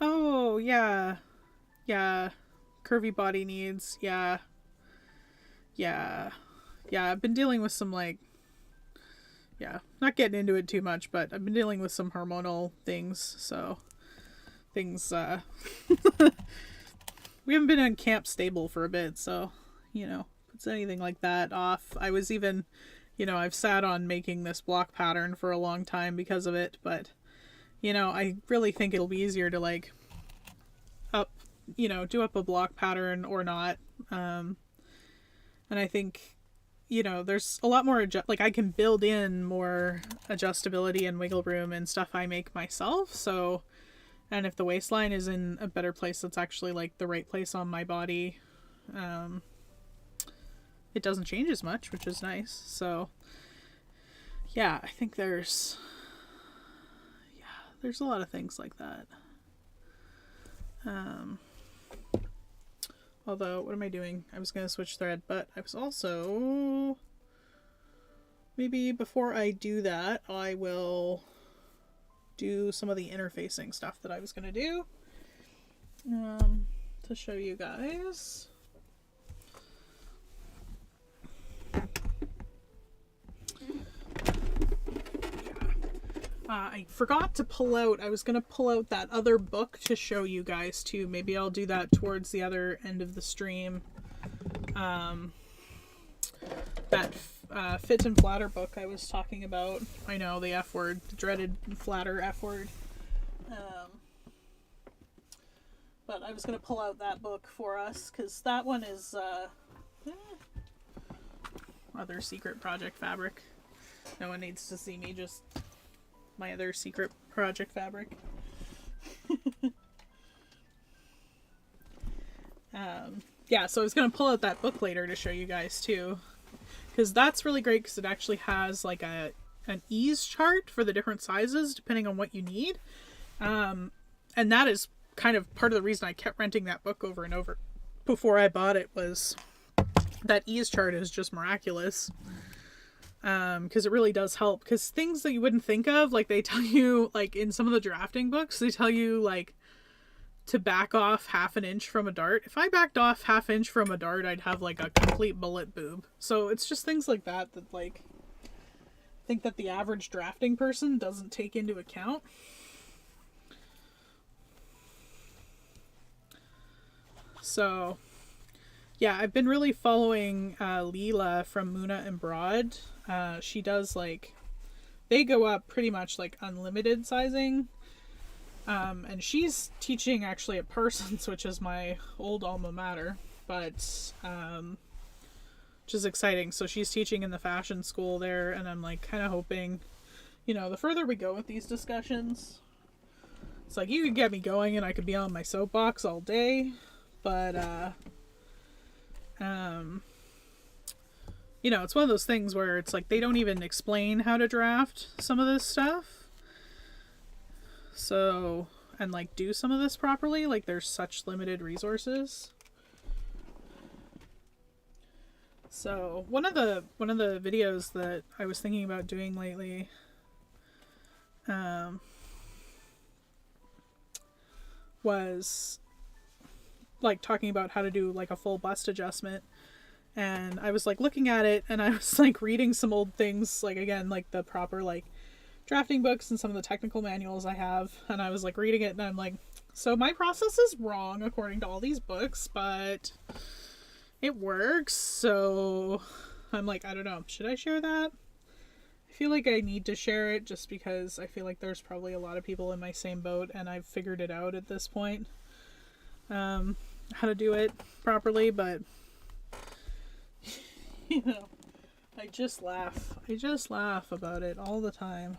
Oh, yeah. Yeah. Curvy body needs. Yeah. Yeah. Yeah, I've been dealing with some, like, yeah, not getting into it too much, but I've been dealing with some hormonal things, so things, we haven't been in camp stable for a bit, so, you know, puts anything like that off. I was even, you know, I've sat on making this block pattern for a long time because of it, but, you know, I really think it'll be easier to, like, do up a block pattern or not, and I think, you know, there's a lot more, like, I can build in more adjustability and wiggle room and stuff I make myself, so, and if the waistline is in a better place that's actually, like, the right place on my body, it doesn't change as much, which is nice, so, yeah, I think there's a lot of things like that. Although, what am I doing? I was going to switch thread, but I was also... Maybe before I do that, I will do some of the interfacing stuff that I was going to do. To show you guys. I forgot to pull out, I was going to pull out that other book to show you guys too. Maybe I'll do that towards the other end of the stream. That Fit and Flatter book I was talking about. I know, the F word, the dreaded flatter F word. But I was going to pull out that book for us because that one is other secret project fabric. No one needs to see me just... my other secret project fabric. Yeah, so I was going to pull out that book later to show you guys too, because that's really great because it actually has like an ease chart for the different sizes depending on what you need, and that is kind of part of the reason I kept renting that book over and over before I bought it, was that ease chart is just miraculous. Because it really does help, because things that you wouldn't think of, like they tell you, like in some of the drafting books, they tell you like to back off 1/2 inch from a dart. If I backed off 1/2 inch from a dart, I'd have like a complete bullet boob. So it's just things like that like I think that the average drafting person doesn't take into account. So yeah, I've been really following Leela from Muna and Broad. She does like, they go up pretty much like unlimited sizing. And she's teaching actually at Parsons, which is my old alma mater, but which is exciting. So she's teaching in the fashion school there, and I'm like kind of hoping, you know, the further we go with these discussions, it's like you could get me going and I could be on my soapbox all day, but you know, it's one of those things where it's like they don't even explain how to draft some of this stuff. So, and like do some of this properly, like there's such limited resources. So, one of the videos that I was thinking about doing lately was like talking about how to do like a full bust adjustment. And I was like looking at it and I was like reading some old things, like again, like the proper like drafting books and some of the technical manuals I have. And I was like reading it and I'm like, so my process is wrong according to all these books, but it works. So I'm like, I don't know, should I share that? I feel like I need to share it just because I feel like there's probably a lot of people in my same boat and I've figured it out at this point, how to do it properly. But you know, I just laugh about it all the time.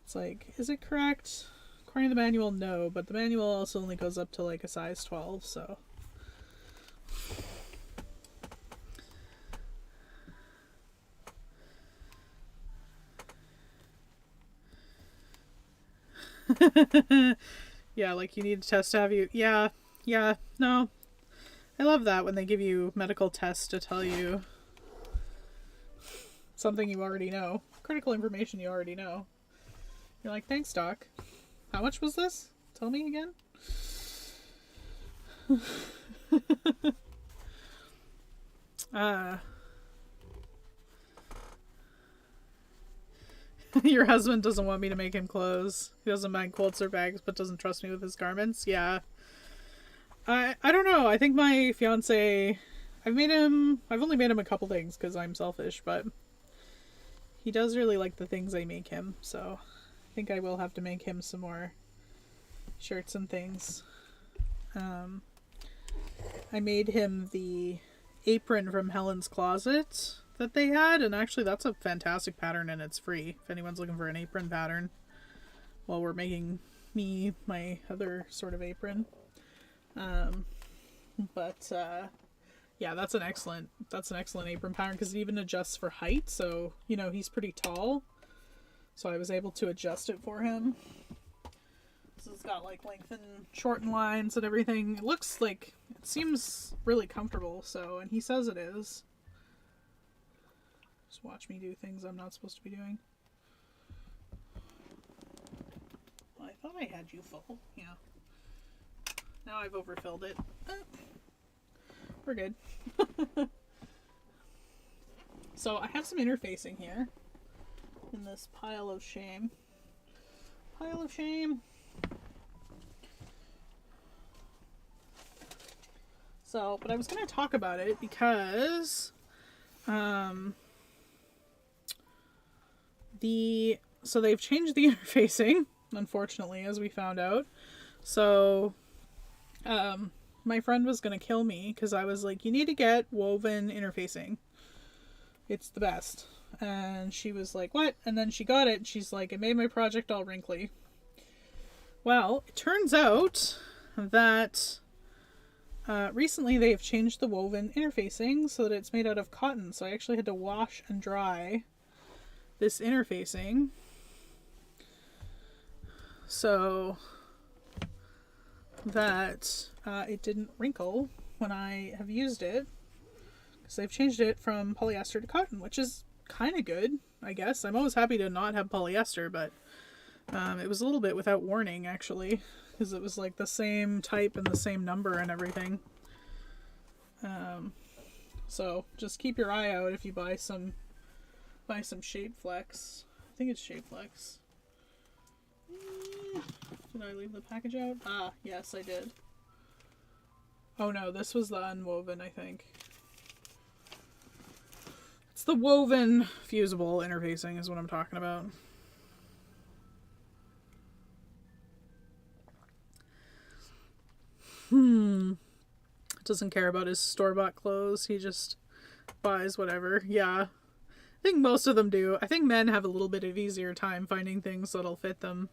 It's like, is it correct? According to the manual, no, but the manual also only goes up to like a size 12, so. Yeah, like you need a test to have you. Yeah, no. I love that when they give you medical tests to tell you something you already know. Critical information you already know. You're like, thanks, doc. How much was this? Tell me again. Your husband doesn't want me to make him clothes. He doesn't mind quilts or bags, but doesn't trust me with his garments. Yeah. I don't know. I think my fiance, I've only made him a couple things because I'm selfish, but he does really like the things I make him, so I think I will have to make him some more shirts and things. I made him the apron from Helen's Closet that they had, and actually that's a fantastic pattern and it's free if anyone's looking for an apron pattern while we're making me my other sort of apron. Yeah, that's an excellent apron pattern because it even adjusts for height, so you know he's pretty tall, so I was able to adjust it for him. So it's got like lengthen, shorten lines and everything. It looks like, it seems really comfortable, so, and he says it is. Just watch me do things I'm not supposed to be doing. Well, I thought I had you full. Yeah. Now I've overfilled it. We're good. So I have some interfacing here in this pile of shame. Pile of shame. So, but I was going to talk about it because so they've changed the interfacing, unfortunately, as we found out. So my friend was going to kill me because I was like, you need to get woven interfacing. It's the best. And she was like, what? And then she got it and she's like, it made my project all wrinkly. Well, it turns out that recently they've changed the woven interfacing so that it's made out of cotton. So I actually had to wash and dry this interfacing so that it didn't wrinkle when I have used it, because they've changed it from polyester to cotton, which is kind of good, I guess. I'm always happy to not have polyester, but it was a little bit without warning, actually, because it was like the same type and the same number and everything. So just keep your eye out if you buy some Shape Flex. I think it's Shape Flex. Did I leave the package out? Ah, yes, I did. Oh no, this was the unwoven, I think. It's the woven fusible interfacing is what I'm talking about. Doesn't care about his store-bought clothes. He just buys whatever. Yeah. I think most of them do. I think men have a little bit of easier time finding things that'll fit them.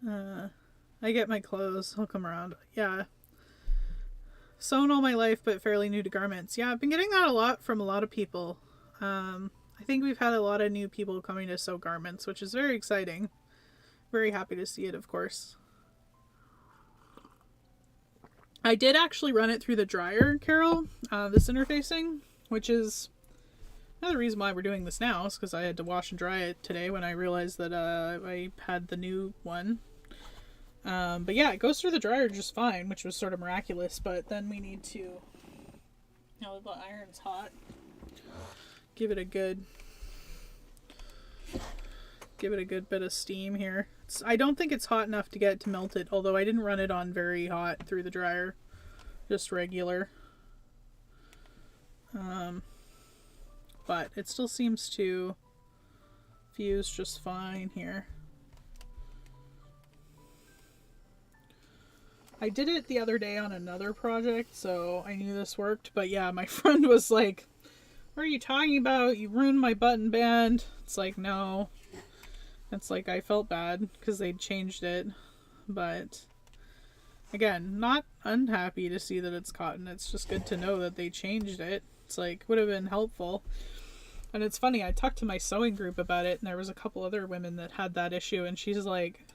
I get my clothes. I'll come around. Yeah. Sewn all my life, but fairly new to garments. Yeah, I've been getting that a lot from a lot of people. I think we've had a lot of new people coming to sew garments, which is very exciting. Very happy to see it, of course. I did actually run it through the dryer, Carol, this interfacing, which is another reason why we're doing this now, is because I had to wash and dry it today when I realized that I had the new one. But yeah, it goes through the dryer just fine, which was sort of miraculous, but then we need to, now that the iron's hot, give it a good bit of steam here. I don't think it's hot enough to get it to melt it, although I didn't run it on very hot through the dryer, just regular. But it still seems to fuse just fine here. I did it the other day on another project, so I knew this worked, but yeah, my friend was like, what are you talking about? You ruined my button band. It's like, no. It's like, I felt bad because they'd changed it. But again, not unhappy to see that it's cotton. It's just good to know that they changed it. It's like, would have been helpful. And it's funny, I talked to my sewing group about it, and there was a couple other women that had that issue, and she's like,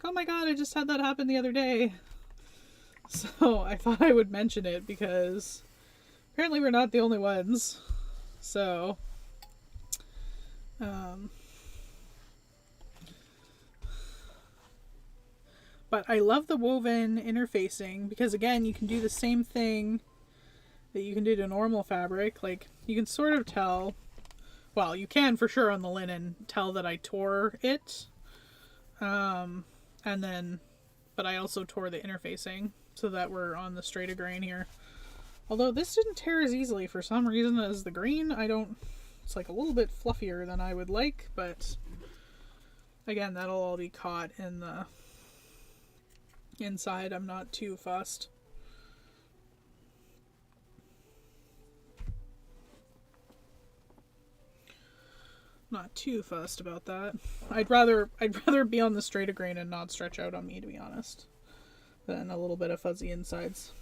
oh my god, I just had that happen the other day. So I thought I would mention it because apparently we're not the only ones. So, but I love the woven interfacing because, again, you can do the same thing that you can do to normal fabric. Like, you can sort of tell, well, you can for sure on the linen tell that I tore it. And then, but I also tore the interfacing so that we're on the straighter grain here. Although this didn't tear as easily for some reason as the green. It's like a little bit fluffier than I would like, but again, that'll all be caught in the inside. I'm not too fussed. Not too fussed about that. I'd rather be on the straighter grain and not stretch out on me, to be honest, than a little bit of fuzzy insides.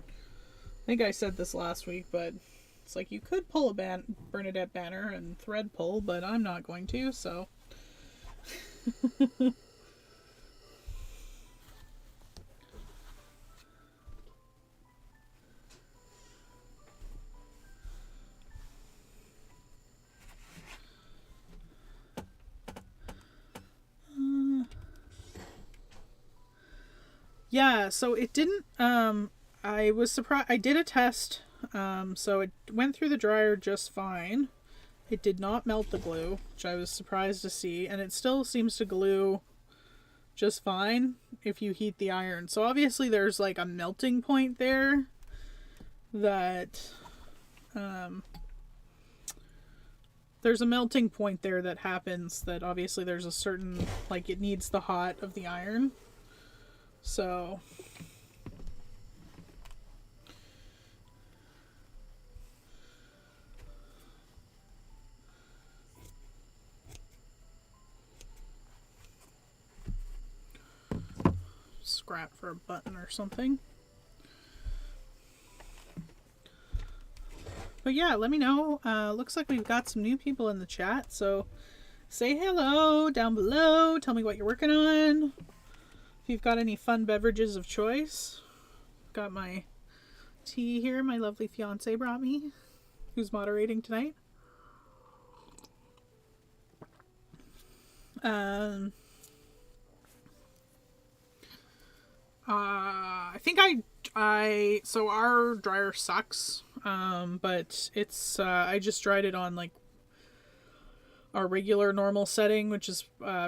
I think I said this last week, but it's like you could pull a Bernadette banner and thread pull, but I'm not going to, so. Yeah, so it didn't, I was surprised. I did a test, so it went through the dryer just fine. It did not melt the glue, which I was surprised to see, and it still seems to glue just fine if you heat the iron. So obviously there's like a melting point there that, there's a melting point there that happens, that obviously there's a certain, like, it needs the hot of the iron. So scrap for a button or something. But yeah, let me know. Looks like we've got some new people in the chat, so say hello down below. Tell me what you're working on. If you've got any fun beverages of choice. Got my tea here my lovely fiance brought me, who's moderating tonight. I think so our dryer sucks, but it's, I just dried it on like our regular normal setting, which is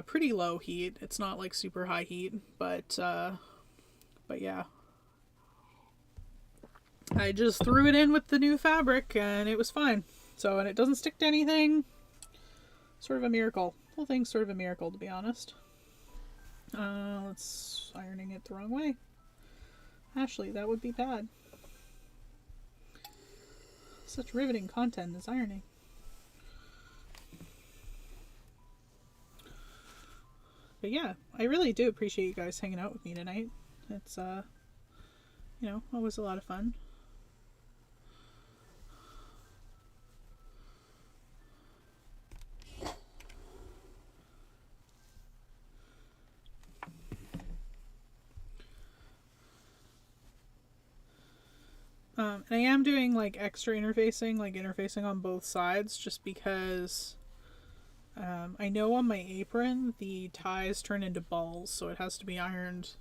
pretty low heat. It's not like super high heat, but yeah. I just threw it in with the new fabric and it was fine. So, and it doesn't stick to anything. Sort of a miracle. The whole thing's sort of a miracle, to be honest. Let's ironing it the wrong way. Ashley, that would be bad. Such riveting content is ironing. But yeah, I really do appreciate you guys hanging out with me tonight. It's, you know, always a lot of fun. And I am doing like extra interfacing, like interfacing on both sides, just because I know on my apron the ties turn into balls, so it has to be ironed.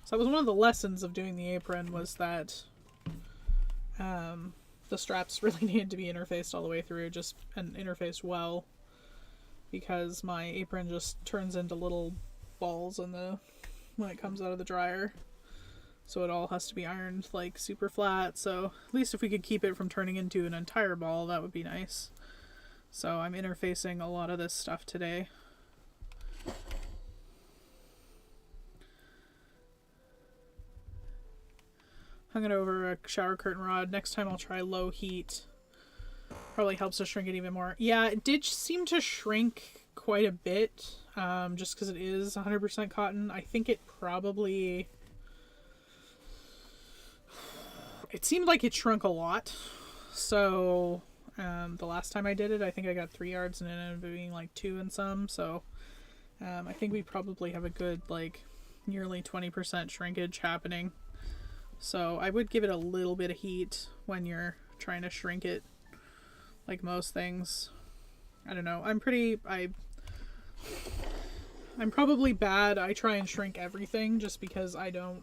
So that was one of the lessons of doing the apron, was that the straps really needed to be interfaced all the way through, and interfaced well, because my apron just turns into little balls when it comes out of the dryer. So it all has to be ironed like super flat. So at least if we could keep it from turning into an entire ball, that would be nice. So I'm interfacing a lot of this stuff today. Hung it over a shower curtain rod. Next time I'll try low heat. Probably helps to shrink it even more. Yeah, it did seem to shrink quite a bit, just because it is 100% cotton. I think it probably... It seemed like it shrunk a lot. So the last time I did it, I think I got 3 yards and it ended up being like 2 and some. So I think we probably have a good like nearly 20% shrinkage happening. So I would give it a little bit of heat when you're trying to shrink it, like most things. I don't know. I'm probably bad. I try and shrink everything just because I don't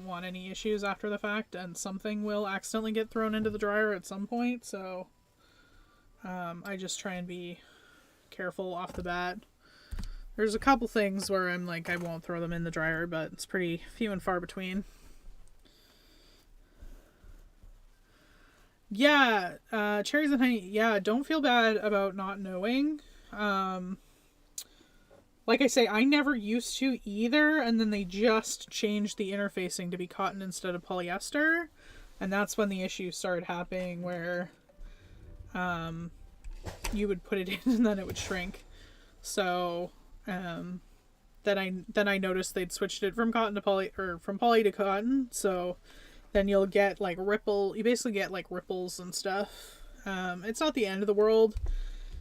want any issues after the fact, and something will accidentally get thrown into the dryer at some point. So I just try and be careful off the bat. There's a couple things where I'm like, I won't throw them in the dryer, but it's pretty few and far between. Yeah, cherries and honey. Yeah, don't feel bad about not knowing. Like I say, I never used to either, and then they just changed the interfacing to be cotton instead of polyester, and that's when the issues started happening, where you would put it in and then it would shrink. So then I noticed they'd switched it from cotton to poly, or from poly to cotton. So then you'll get like you basically get like ripples and stuff. It's not the end of the world. It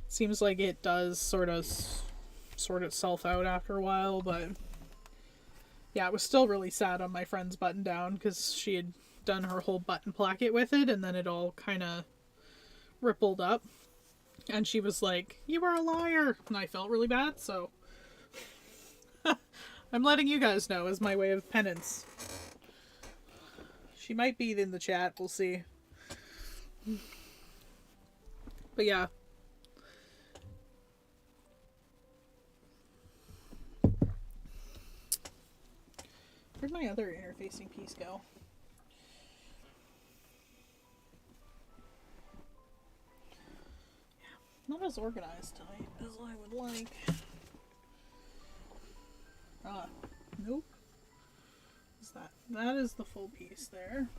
seems like it does sort itself out after a while, but yeah, it was still really sad on my friend's button down because she had done her whole button placket with it, and then it all kind of rippled up, and she was like, "You were a liar," and I felt really bad, so I'm letting you guys know as my way of penance. She might be in the chat, we'll see. But yeah. Where'd my other interfacing piece go? Yeah, not as organized tonight as I would like. Nope. What's that? That is the full piece there.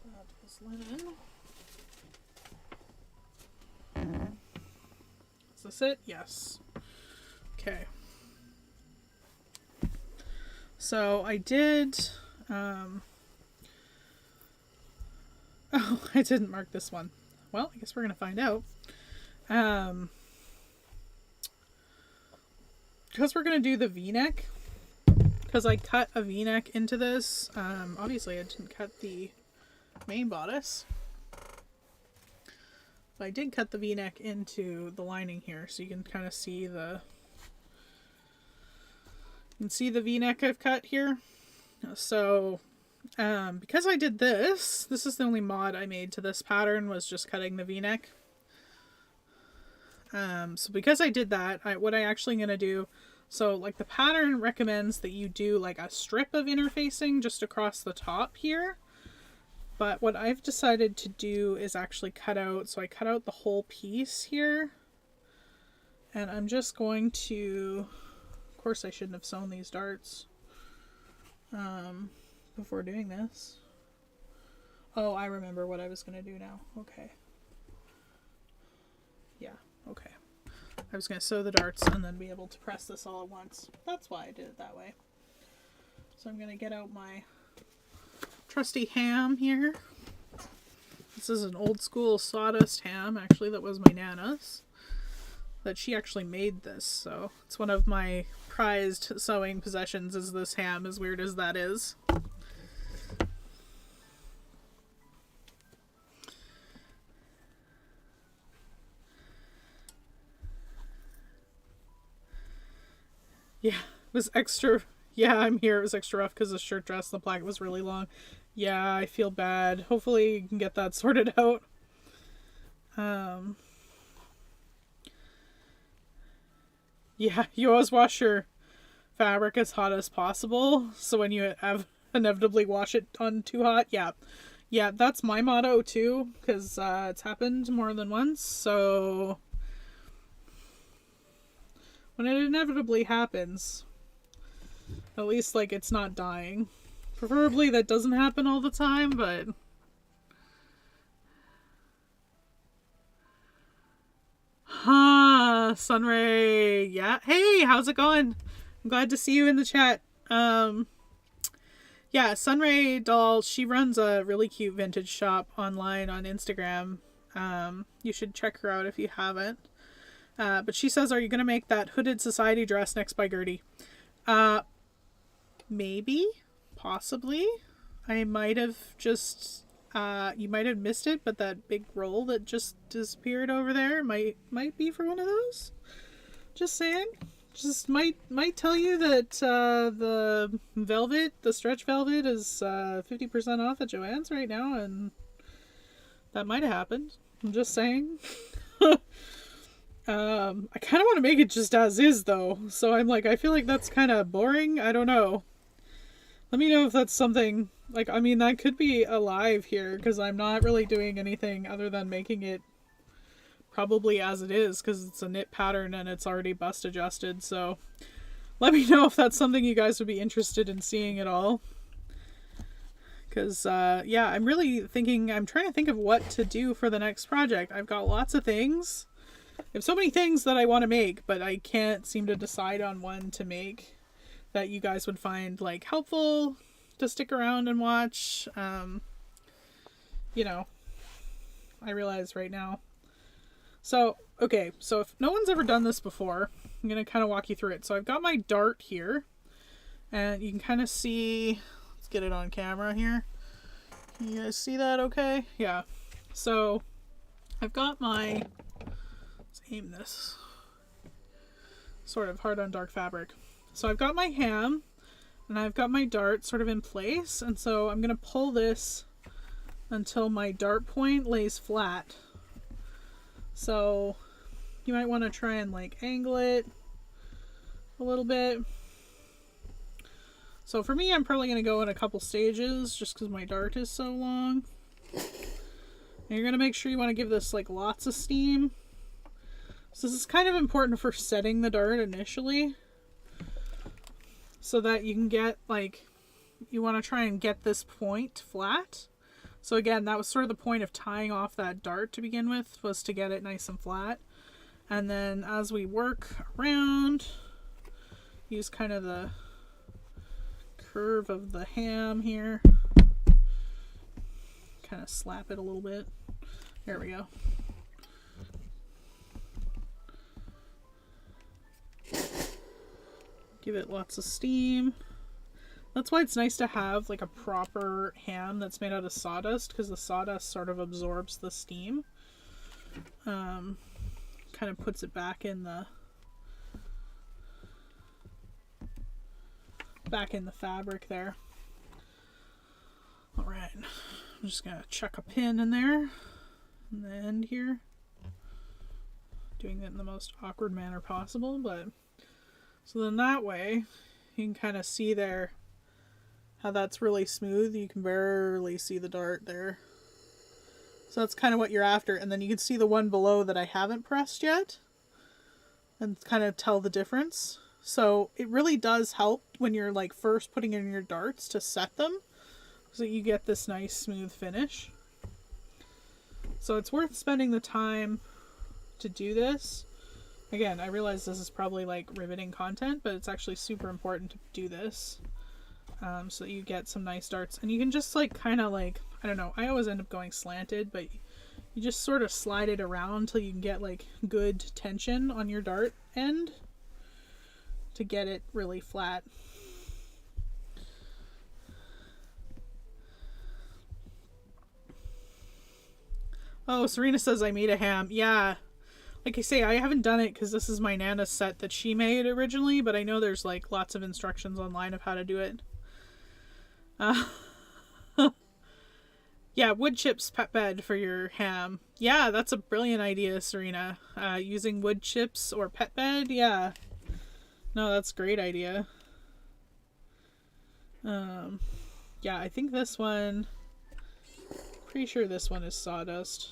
That is linen. Is this it? Yes. Okay. So I did, oh, I didn't mark this one. Well, I guess we're going to find out. Because we're going to do the V-neck, because I cut a V-neck into this. Obviously I didn't cut the main bodice, but I did cut the V-neck into the lining here, so you can kind of see the V-neck I've cut here. So because I did this is the only mod I made to this pattern, was just cutting the V-neck. So because I did that, what I actually going to do, so like the pattern recommends that you do like a strip of interfacing just across the top here. But what I've decided to do is actually cut out, so I cut out the whole piece here. And I'm just going to, of course I shouldn't have sewn these darts before doing this. Oh, I remember what I was going to do now. Okay. Yeah, okay. I was going to sew the darts and then be able to press this all at once. That's why I did it that way. So I'm going to get out my trusty ham here. This is an old school sawdust ham, actually, that was my Nana's. That she actually made this, so it's one of my prized sewing possessions is this ham, as weird as that is. Yeah, it was extra. Yeah, I'm here. It was extra rough because the shirt dress, the placket was really long. Yeah, I feel bad. Hopefully you can get that sorted out. Yeah, you always wash your fabric as hot as possible. So when you inevitably wash it on too hot, yeah. Yeah, that's my motto too, because it's happened more than once. So when it inevitably happens, at least like it's not dying. Preferably that doesn't happen all the time, but Sunray. Yeah. Hey, how's it going? I'm glad to see you in the chat. Yeah, Sunray Doll, she runs a really cute vintage shop online on Instagram. You should check her out if you haven't. But she says, are you going to make that hooded society dress next by Gertie? Maybe. Possibly. I might have just... you might have missed it, but that big roll that just disappeared over there might be for one of those. Just saying. Just might tell you that the velvet, the stretch velvet, is 50% off at Joann's right now, and that might have happened. I'm just saying. I kind of want to make it just as is, though. So I'm like, I feel like that's kind of boring. I don't know. Let me know if that's something, like, I mean, that could be alive here, because I'm not really doing anything other than making it probably as it is, because it's a knit pattern and it's already bust adjusted. So let me know if that's something you guys would be interested in seeing at all. Because, yeah, I'm trying to think of what to do for the next project. I've got lots of things. I have so many things that I want to make, but I can't seem to decide on one to make that you guys would find like helpful to stick around and watch. You know, I realize right now. So, okay, so if no one's ever done this before, I'm going to kind of walk you through it. So I've got my dart here, and you can kind of see, let's get it on camera here. Can you guys see that okay? Yeah. So I've got my, let's aim this, sort of hard on dark fabric. So I've got my ham and I've got my dart sort of in place, and so I'm going to pull this until my dart point lays flat. So you might want to try and like angle it a little bit. So for me, I'm probably going to go in a couple stages just because my dart is so long. And you're going to make sure you want to give this like lots of steam. So this is kind of important for setting the dart initially, so that you can get like, you want to try and get this point flat. So again, that was sort of the point of tying off that dart to begin with, was to get it nice and flat. And then as we work around, use kind of the curve of the ham here, kind of slap it a little bit. There we go. Give it lots of steam. That's why it's nice to have like a proper ham that's made out of sawdust, because the sawdust sort of absorbs the steam. Kind of puts it back in the fabric there. All right, I'm just gonna chuck a pin in there in the end here, doing it in the most awkward manner possible, but so then that way you can kind of see there how that's really smooth. You can barely see the dart there. So that's kind of what you're after. And then you can see the one below that I haven't pressed yet and kind of tell the difference. So it really does help when you're like first putting in your darts to set them, so you get this nice smooth finish. So it's worth spending the time to do this. Again, I realize this is probably like riveting content, but it's actually super important to do this. So that you get some nice darts. And you can just like kind of like, I don't know, I always end up going slanted, but you just sort of slide it around until you can get like good tension on your dart end to get it really flat. Oh, Serena says I made a ham. Yeah. Like I say, I haven't done it because this is my Nana's set that she made originally, but I know there's like lots of instructions online of how to do it. Yeah, wood chips pet bed for your ham. Yeah, that's a brilliant idea, Serena. Using wood chips or pet bed, yeah. No, that's a great idea. Yeah, I think this one, pretty sure this one is sawdust.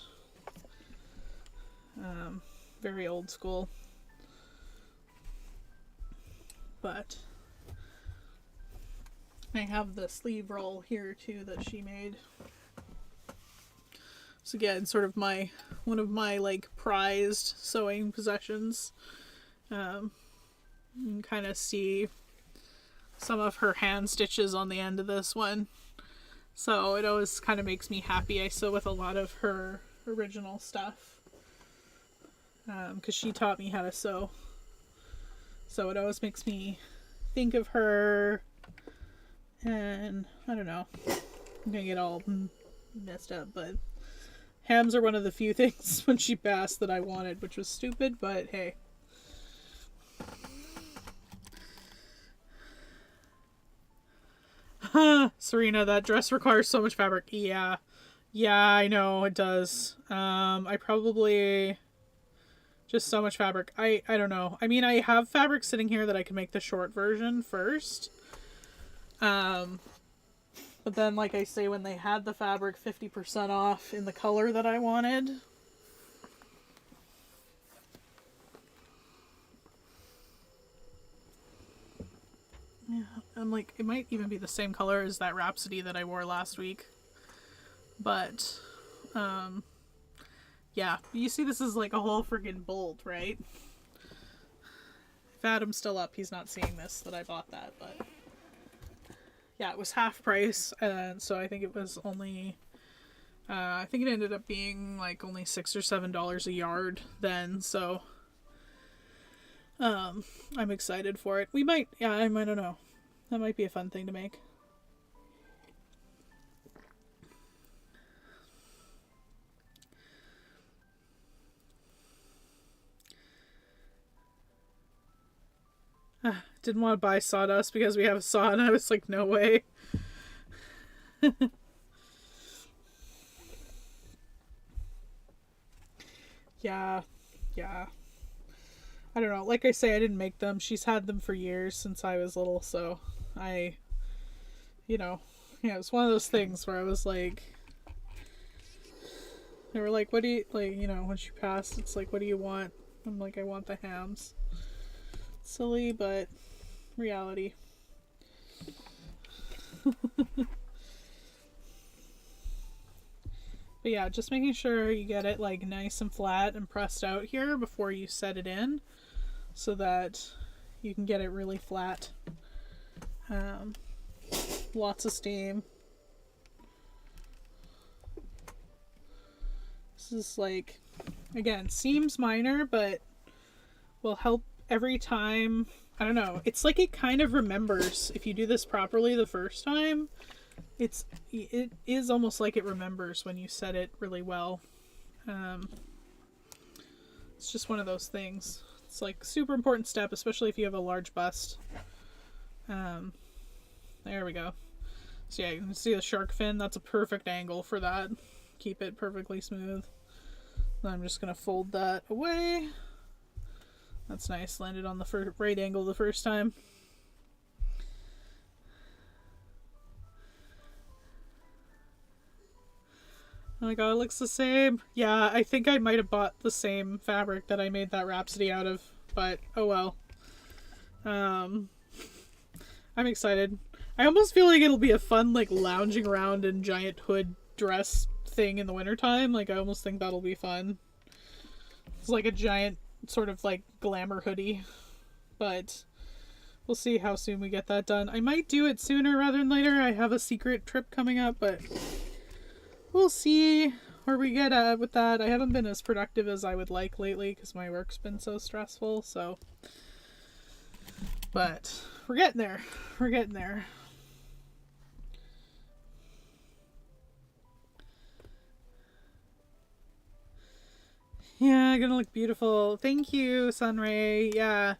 Very old school. But I have the sleeve roll here too that she made. So again, sort of one of my like prized sewing possessions. You can kind of see some of her hand stitches on the end of this one. So it always kind of makes me happy. I sew with a lot of her original stuff. Because she taught me how to sew. So it always makes me think of her. And I don't know. I'm going to get all messed up, but hams are one of the few things when she passed that I wanted, which was stupid, but hey. Serena, that dress requires so much fabric. Yeah. Yeah, I know, it does. I probably... Just so much fabric. I don't know. I mean, I have fabric sitting here that I can make the short version first. But then, like I say, when they had the fabric 50% off in the color that I wanted... Yeah, I'm like, it might even be the same color as that Rhapsody that I wore last week. But, yeah, you see this is like a whole friggin' bolt, right? If Adam's still up, he's not seeing this, that I bought that, but... Yeah, it was half price, and so I think it was only... I think it ended up being like only $6 or $7 a yard then, so... I'm excited for it. We might, yeah, I don't know. That might be a fun thing to make. Didn't want to buy sawdust because we have a saw, and I was like, no way. Yeah. I don't know. Like I say, I didn't make them. She's had them for years since I was little, so it's one of those things where I was like, they were like, what do you, like, when she passed, it's like, what do you want? I'm like, I want the hams. Silly, but reality. But yeah, just making sure you get it like nice and flat and pressed out here before you set it in, so that you can get it really flat. Lots of steam. This is like, again, seems minor, but will help every time. I don't know. It's like it kind of remembers if you do this properly the first time. It is almost like it remembers when you set it really well. It's just one of those things. It's like super important step, especially if you have a large bust. There we go. So yeah, you can see the shark fin. That's a perfect angle for that. Keep it perfectly smooth. Then I'm just going to fold that away. That's nice. Landed on the right angle the first time. Oh my god, it looks the same. Yeah, I think I might have bought the same fabric that I made that Rhapsody out of, but oh well. I'm excited. I almost feel like it'll be a fun, like, lounging around in giant hood dress thing in the wintertime. Like, I almost think that'll be fun. It's like a giant sort of like glamour hoodie, but we'll see how soon we get that done. I might do it sooner rather than later. I have a secret trip coming up, but we'll see where we get at with that. I haven't been as productive as I would like lately because my work's been so stressful, so. But we're getting there. We're getting there. Yeah, gonna look beautiful. Thank you, Sunray. Yeah.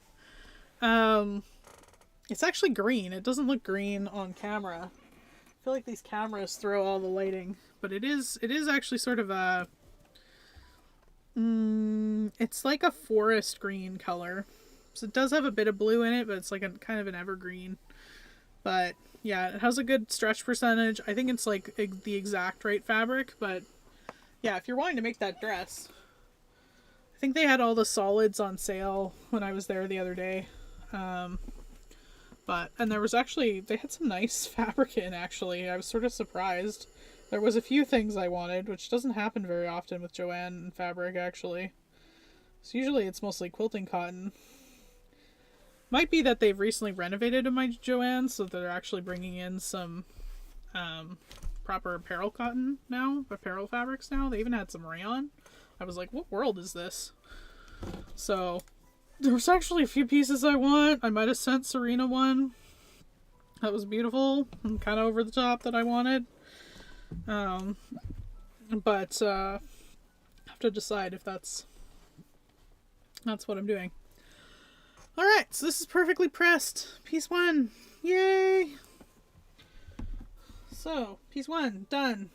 It's actually green. It doesn't look green on camera. I feel like these cameras throw all the lighting, but it is actually sort of a it's like a forest green color. So it does have a bit of blue in it, but it's like a kind of an evergreen. But yeah, it has a good stretch percentage. I think it's like the exact right fabric, but yeah, if you're wanting to make that dress, I think they had all the solids on sale when I was there the other day. And there was actually, they had some nice fabric in, actually. I was sort of surprised. There was a few things I wanted, which doesn't happen very often with Joanne fabric, actually. So usually it's mostly quilting cotton. Might be that they've recently renovated my Joanne, so they're actually bringing in some proper apparel cotton now, apparel fabrics now. They even had some rayon. I was like, what world is this? So there was actually a few pieces I want. I might have sent Serena one. That was beautiful and kind of over the top that I wanted. But I have to decide if that's what I'm doing. Alright, so this is perfectly pressed. Piece 1. Yay! So, piece 1, done.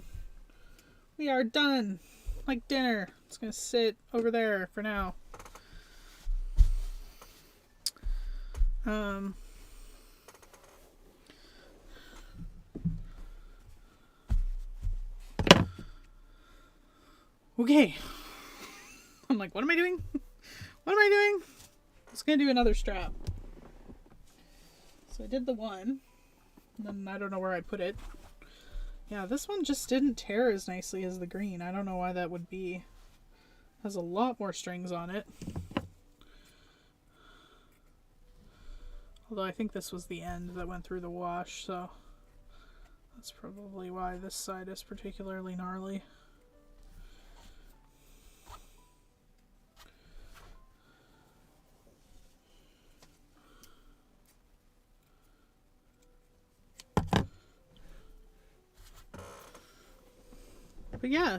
We are done. Like dinner. It's gonna sit over there for now. Okay. I'm like, what am I doing? What am I doing? I was gonna do another strap. So I did the one. And then I don't know where I put it. Yeah, this one just didn't tear as nicely as the green. I don't know why that would be. It has a lot more strings on it. Although I think this was the end that went through the wash, so that's probably why this side is particularly gnarly. But yeah,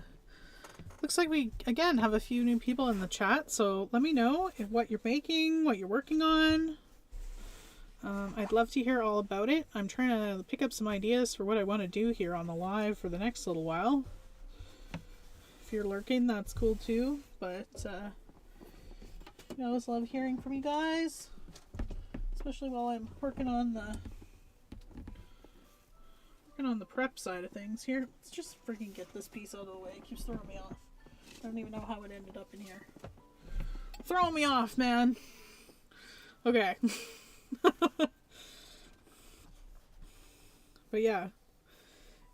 looks like we, again, have a few new people in the chat, so let me know what you're making, what you're working on. I'd love to hear all about it. I'm trying to pick up some ideas for what I want to do here on the live for the next little while. If you're lurking, that's cool too, but I always love hearing from you guys, especially while I'm working on the prep side of things here. Let's just freaking get this piece out of the way. It keeps throwing me off. I don't even know how it ended up in here. Throwing me off, man. Okay. But yeah,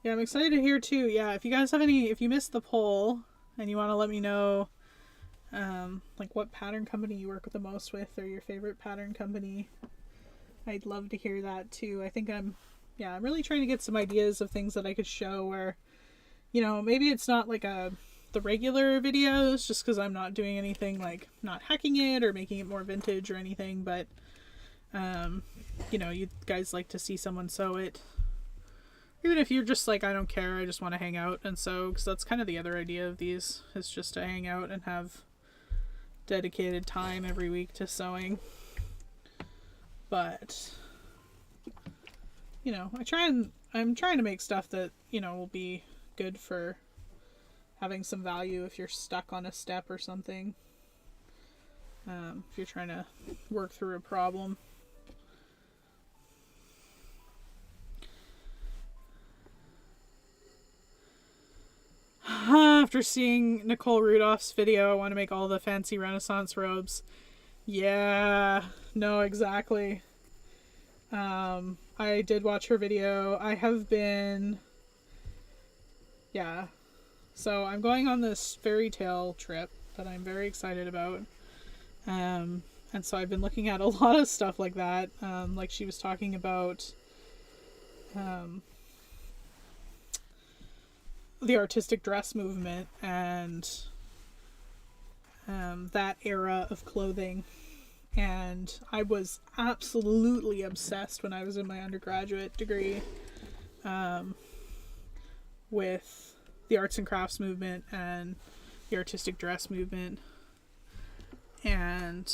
I'm excited to hear too. Yeah, if you guys have if you missed the poll and you want to let me know like what pattern company you work the most with, or your favorite pattern company, I'd love to hear that too. I think I'm really trying to get some ideas of things that I could show where, maybe it's not like the regular videos, just because I'm not doing anything like not hacking it or making it more vintage or anything, but you guys like to see someone sew it. Even if you're just like, I don't care, I just want to hang out and sew, because that's kind of the other idea of these, is just to hang out and have dedicated time every week to sewing. But I'm trying to make stuff that, will be good for having some value if you're stuck on a step or something. If you're trying to work through a problem. After seeing Nicole Rudolph's video, I want to make all the fancy Renaissance robes. Yeah, no, exactly. I did watch her video. I have been... Yeah. So I'm going on this fairy tale trip that I'm very excited about. And so I've been looking at a lot of stuff like that. Like she was talking about the artistic dress movement and that era of clothing. And I was absolutely obsessed when I was in my undergraduate degree with the arts and crafts movement and the artistic dress movement. And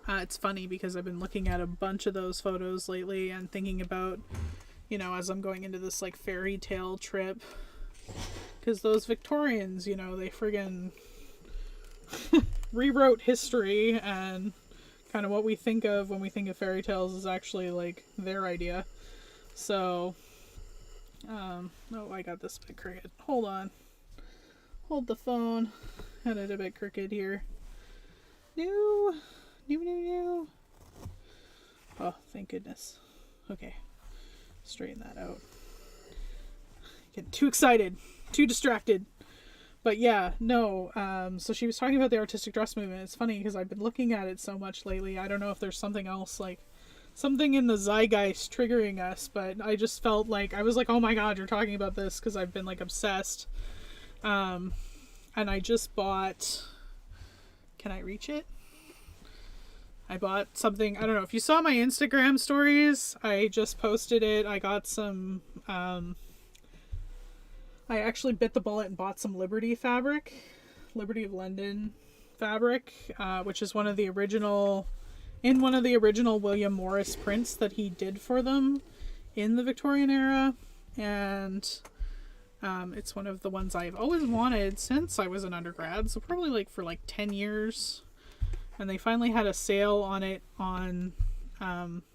it's funny because I've been looking at a bunch of those photos lately and thinking about, you know, as I'm going into this like fairy tale trip, because those Victorians, you know, they friggin' rewrote history, and kind of what we think of when we think of fairy tales is actually like their idea. So oh, I got this a bit crooked. Hold on, hold the phone. Had it a bit crooked here. New. Oh, thank goodness. Okay, straighten that out. Getting too excited, too distracted. But yeah, no, so she was talking about the artistic dress movement. It's funny because I've been looking at it so much lately. I don't know if there's something else, like something in the zeitgeist triggering us, but I just felt like, I was like, oh my god, you're talking about this, because I've been like obsessed. And I just bought, can I reach it? I bought something, I don't know if you saw my Instagram stories, I just posted it. I got some, I actually bit the bullet and bought some Liberty fabric, Liberty of London fabric, which is one of the original William Morris prints that he did for them in the Victorian era. And it's one of the ones I've always wanted since I was an undergrad, so probably like for like 10 years. And they finally had a sale on it on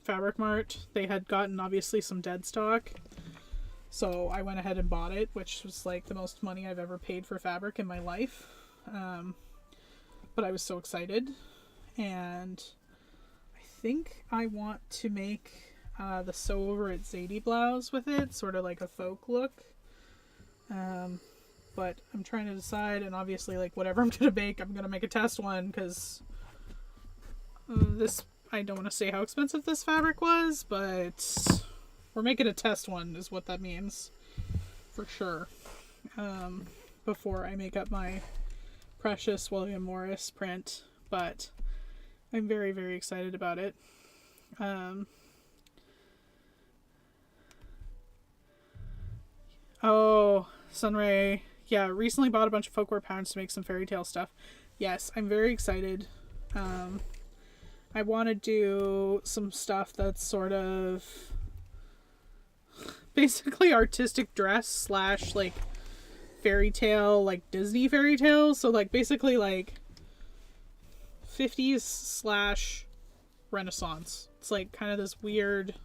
Fabric Mart. They had gotten obviously some dead stock, so I went ahead and bought it, which was like the most money I've ever paid for fabric in my life. But I was so excited, and I think I want to make the sew over at Zadie blouse with it, sort of like a folk look. But I'm trying to decide, and obviously like whatever I'm gonna make, I'm gonna make a test one, because this, I don't want to say how expensive this fabric was, but we're making a test one is what that means for sure, before I make up my precious William Morris print. But I'm very, very excited about it. Oh, Sunray, yeah, recently bought a bunch of folklore patterns to make some fairy tale stuff. Yes, I'm very excited. I want to do some stuff that's sort of basically artistic dress slash like fairy tale, like Disney fairy tales. So like basically like 50s slash Renaissance. It's like kind of this weird,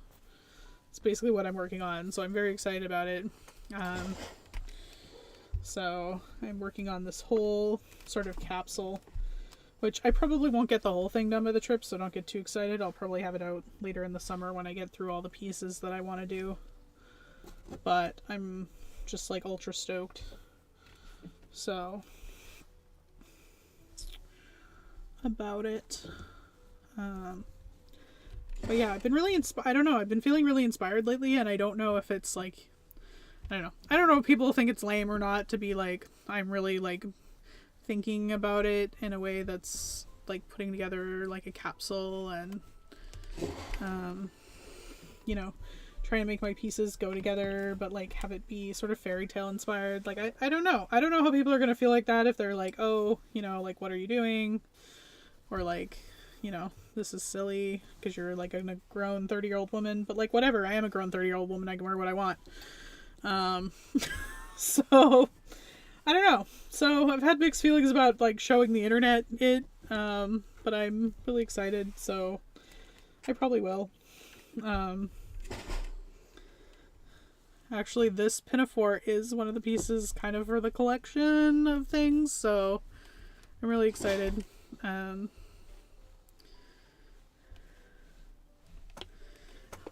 it's basically what I'm working on. So I'm very excited about it. So I'm working on this whole sort of capsule, which I probably won't get the whole thing done by the trip, so don't get too excited. I'll probably have it out later in the summer when I get through all the pieces that I want to do. But I'm just like ultra stoked. So about it. But yeah, I've been really I don't know, I've been feeling really inspired lately, and I don't know if it's like, I don't know if people think it's lame or not to be like, I'm really like thinking about it in a way that's like putting together like a capsule and you know, trying to make my pieces go together but like have it be sort of fairy tale inspired. Like I don't know how people are gonna feel like that, if they're like, oh, you know, like what are you doing, or like, you know, this is silly because you're like a grown 30-year-old woman. But like whatever, I am a grown 30-year-old woman, I can wear what I want. So I don't know. So I've had mixed feelings about like showing the internet it, but I'm really excited, so I probably will. Actually, this pinafore is one of the pieces kind of for the collection of things, so I'm really excited.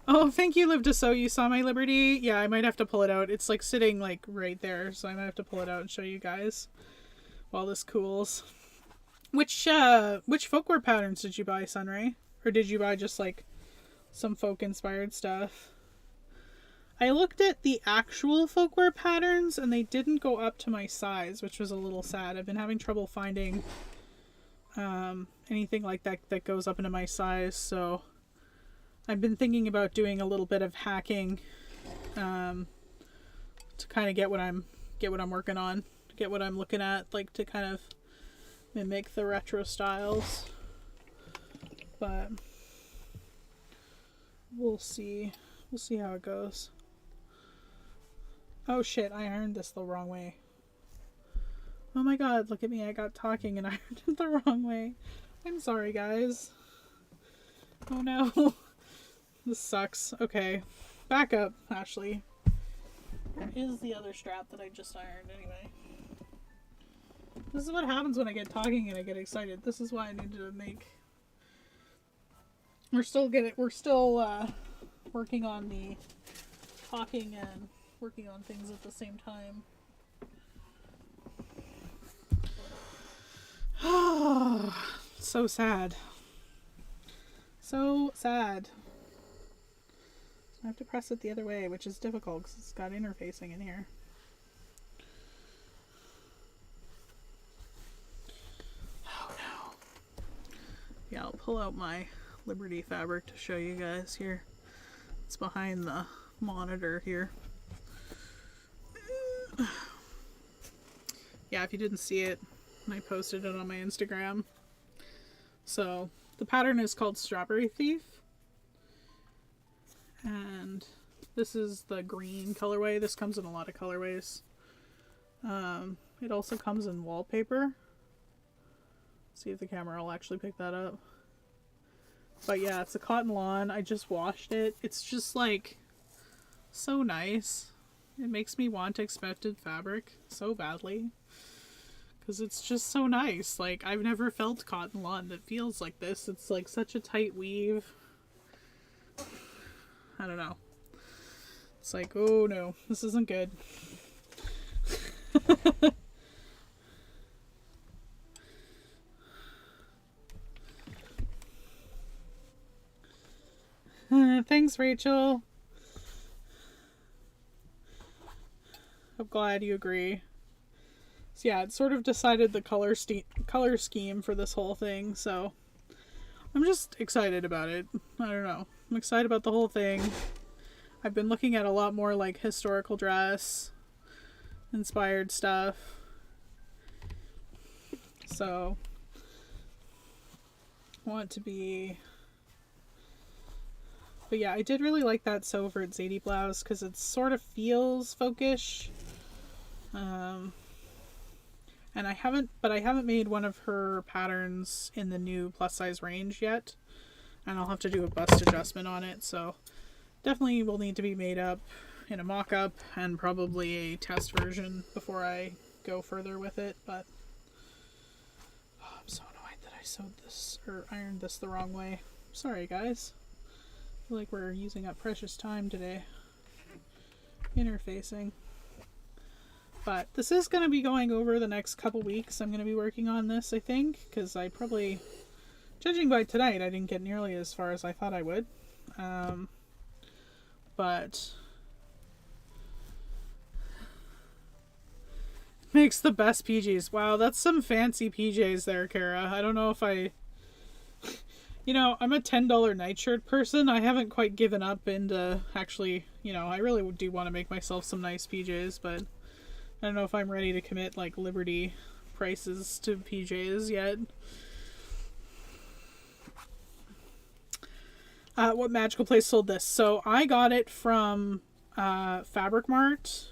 Oh, thank you, Live to Sew. You saw my Liberty? Yeah, I might have to pull it out. It's like sitting like right there, so I might have to pull it out and show you guys while this cools. Which folklore patterns did you buy, Sunray? Or did you buy just like some folk inspired stuff? I looked at the actual folklore patterns and they didn't go up to my size, which was a little sad. I've been having trouble finding anything like that that goes up into my size, so I've been thinking about doing a little bit of hacking to kind of get what I'm working on, get what I'm looking at, like to kind of mimic the retro styles. But we'll see how it goes. Oh shit, I ironed this the wrong way. Oh my god, look at me, I got talking and ironed it the wrong way. I'm sorry, guys. Oh no. This sucks. Okay. Back up, Ashley. Where is the other strap that I just ironed anyway? This is what happens when I get talking and I get excited. This is why I need to make... We're still working on the talking and working on things at the same time. So sad. So sad. I have to press it the other way, which is difficult because it's got interfacing in here. Oh no. Yeah, I'll pull out my Liberty fabric to show you guys here. It's behind the monitor here. Yeah, if you didn't see it, I posted it on my Instagram. So the pattern is called Strawberry Thief, and this is the green colorway. This comes in a lot of colorways. It also comes in wallpaper. See if the camera will actually pick that up. But yeah, it's a cotton lawn. I just washed it. It's just like so nice. It makes me want expected fabric so badly. Because it's just so nice. Like, I've never felt cotton lawn that feels like this. It's like such a tight weave. I don't know. It's like, oh no, this isn't good. Thanks, Rachel. I'm glad you agree. So yeah, it sort of decided the color scheme for this whole thing, so I'm just excited about it. I don't know. I'm excited about the whole thing. I've been looking at a lot more like historical dress inspired stuff. So I want to be... But yeah, I did really like that Sew for Zadie blouse because it sort of feels folkish. And I haven't made one of her patterns in the new plus size range yet. And I'll have to do a bust adjustment on it, so definitely will need to be made up in a mock-up and probably a test version before I go further with it, but oh, I'm so annoyed that I sewed this or ironed this the wrong way. Sorry guys. I feel like we're using up precious time today interfacing. But this is going to be going over the next couple weeks. I'm going to be working on this, I think, because I probably, judging by tonight, I didn't get nearly as far as I thought I would. But makes the best PJs. Wow, that's some fancy PJs there, Kara. I don't know if I... You know, I'm a $10 nightshirt person. I haven't quite given up into actually, you know, I really do want to make myself some nice PJs, but I don't know if I'm ready to commit like Liberty prices to PJs yet. What magical place sold this? So I got it from Fabric Mart,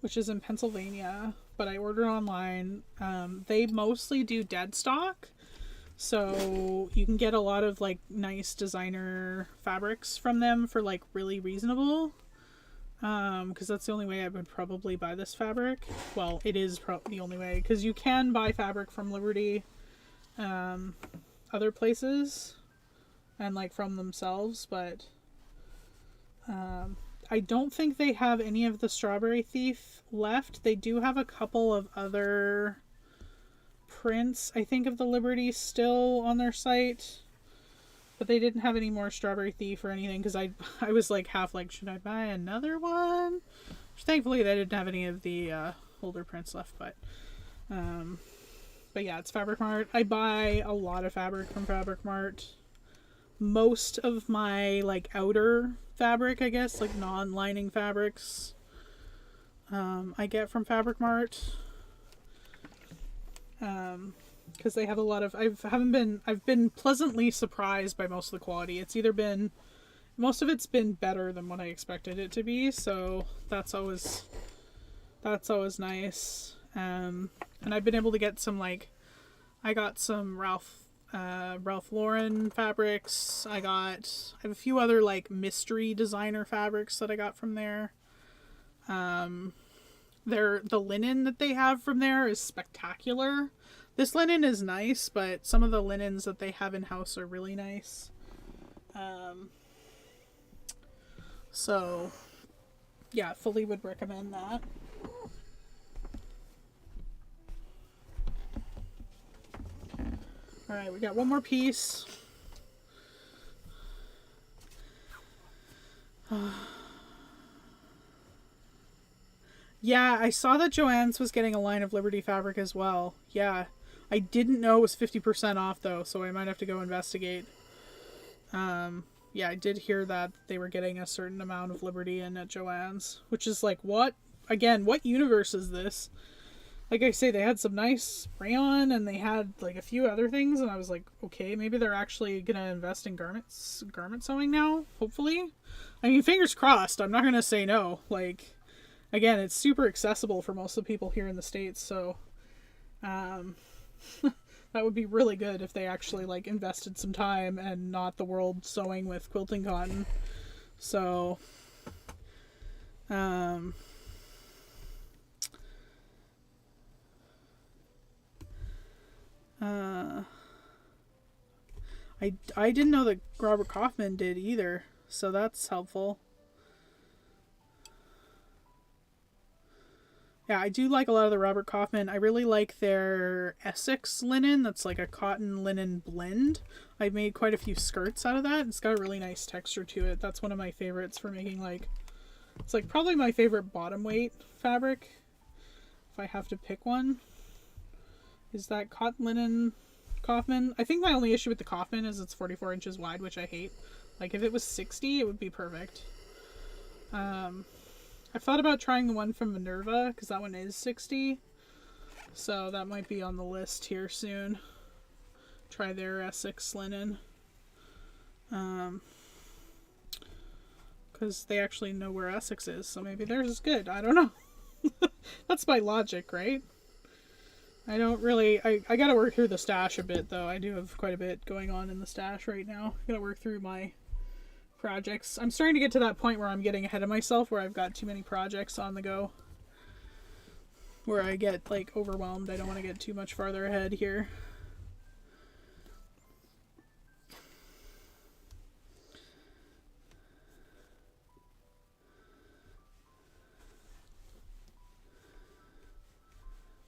which is in Pennsylvania, but I ordered online. They mostly do dead stock. So you can get a lot of like nice designer fabrics from them for like really reasonable. Because that's the only way I would probably buy this fabric. Well, it is the only way, because you can buy fabric from Liberty, other places, and like from themselves, but I don't think they have any of the Strawberry Thief left. They do have a couple of other prints, I think, of the Liberty still on their site. But they didn't have any more Strawberry Thief or anything, because I was like half like, should I buy another one? Which, thankfully they didn't have any of the older prints left, but yeah, it's Fabric Mart. I buy a lot of fabric from Fabric Mart. Most of my like outer fabric, I guess, like non-lining fabrics, I get from Fabric Mart. Because they have a lot of, I've been pleasantly surprised by most of the quality. It's either been, most of it's been better than what I expected it to be, so that's always nice. And I've been able to get some, like, I got some Ralph Lauren fabrics. I have a few other like mystery designer fabrics that I got from there. The linen that they have from there is spectacular. This linen is nice, but some of the linens that they have in-house are really nice. So, yeah, fully would recommend that. Alright, we got one more piece. Yeah, I saw that Joann's was getting a line of Liberty fabric as well. Yeah. I didn't know it was 50% off though, so I might have to go investigate. Yeah, I did hear that they were getting a certain amount of Liberty in at Joann's, which is like, what? Again, what universe is this? Like I say, they had some nice rayon and they had like a few other things, and I was like, okay, maybe they're actually gonna invest in garment sewing now, hopefully. I mean, fingers crossed. I'm not gonna say no. Like, again, it's super accessible for most of the people here in the States, so that would be really good if they actually like invested some time and not the world sewing with quilting cotton. So I didn't know that Robert Kaufman did either, so that's helpful. Yeah, I do like a lot of the Robert Kaufman. I really like their Essex linen. That's like a cotton linen blend. I've made quite a few skirts out of that. It's got a really nice texture to it. That's one of my favorites for making, like, it's like probably my favorite bottom weight fabric, if I have to pick one, is that cotton linen Kaufman. I think my only issue with the Kaufman is it's 44 inches wide, which I hate. Like, if it was 60, it would be perfect. I've thought about trying the one from Minerva, because that one is 60. So that might be on the list here soon. Try their Essex linen. Because they actually know where Essex is, so maybe theirs is good. I don't know. That's my logic, right? I don't really... I gotta work through the stash a bit, though. I do have quite a bit going on in the stash right now. I gotta work through my projects. I'm starting to get to that point where I'm getting ahead of myself, where I've got too many projects on the go, where I get like overwhelmed. I don't want to get too much farther ahead here.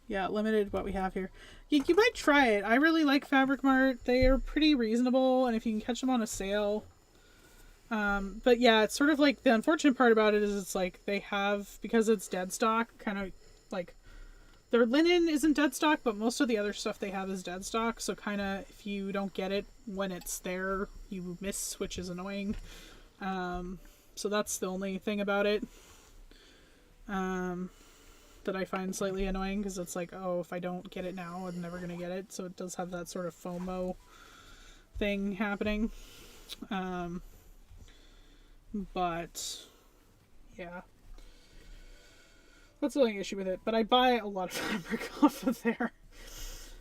Yeah, limited what we have here. You might try it. I really like Fabric Mart. They are pretty reasonable, and if you can catch them on a sale. But yeah, it's sort of like, the unfortunate part about it is it's like they have, because it's dead stock, kind of like their linen isn't dead stock, but most of the other stuff they have is dead stock. So kind of, if you don't get it when it's there, you miss, which is annoying. So that's the only thing about it, that I find slightly annoying, because it's like, oh, if I don't get it now, I'm never going to get it. So it does have that sort of FOMO thing happening. But yeah, that's the only issue with it. But I buy a lot of fabric off of there,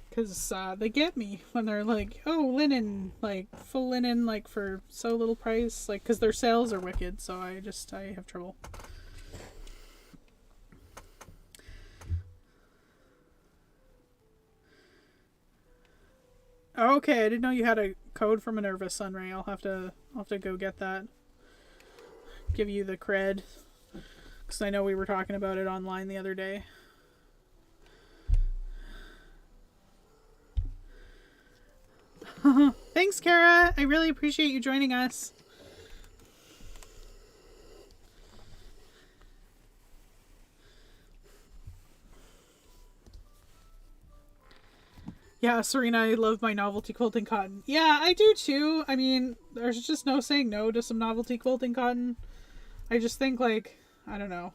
because they get me when they're like, oh, linen, like full linen, like for so little price, like, because their sales are wicked. So I have trouble. Okay, I didn't know you had a code for Minerva Sunray. I'll have to go get that. Give you the cred, because I know we were talking about it online the other day. Thanks, Kara. I really appreciate you joining us. Yeah, Serena, I love my novelty quilting cotton. Yeah, I do too. I mean, there's just no saying no to some novelty quilting cotton. I just think, like, I don't know.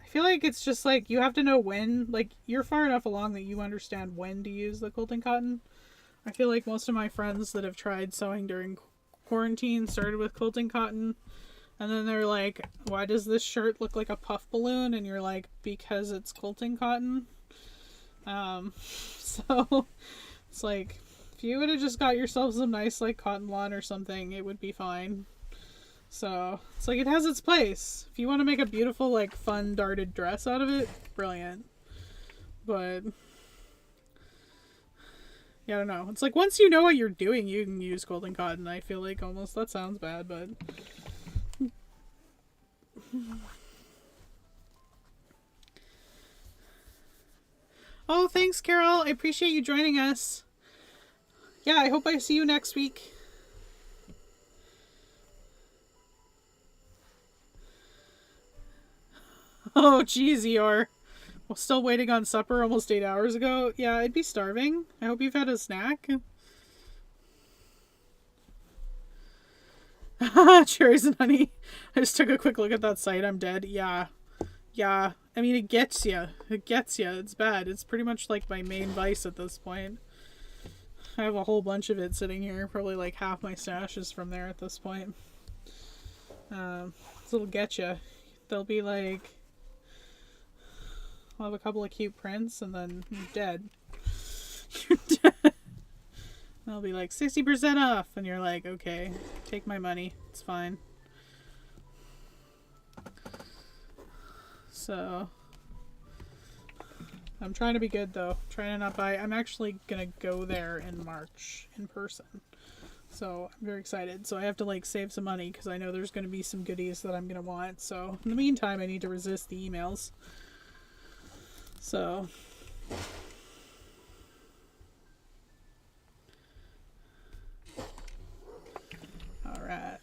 I feel like it's just like you have to know when, like, you're far enough along that you understand when to use the quilting cotton. I feel like most of my friends that have tried sewing during quarantine started with quilting cotton, and then they're like, why does this shirt look like a puff balloon? And you're like, because it's quilting cotton. So it's like, if you would have just got yourself some nice, like, cotton lawn or something, it would be fine. So it's like, it has its place. If you want to make a beautiful, like, fun darted dress out of it, brilliant. But yeah, I don't know. It's like, once you know what you're doing, you can use quilting cotton. I feel like almost, that sounds bad, but oh, thanks, Carol. I appreciate you joining us. Yeah, I hope I see you next week. Oh, geez, Eeyore. Well, still waiting on supper almost 8 hours ago. Yeah, I'd be starving. I hope you've had a snack. Cherries and honey. I just took a quick look at that site. I'm dead. Yeah. Yeah. I mean, it gets you. It gets you. It's bad. It's pretty much like my main vice at this point. I have a whole bunch of it sitting here. Probably like half my stash is from there at this point. It'll get you. They'll be like, I'll have a couple of cute prints and then you're dead. You're dead. They'll be like 60% off and you're like, okay, take my money. It's fine. So I'm trying to be good though. Trying to not buy. I'm actually gonna go there in March in person. So I'm very excited. So I have to like save some money because I know there's going to be some goodies that I'm going to want. So in the meantime, I need to resist the emails. So all right.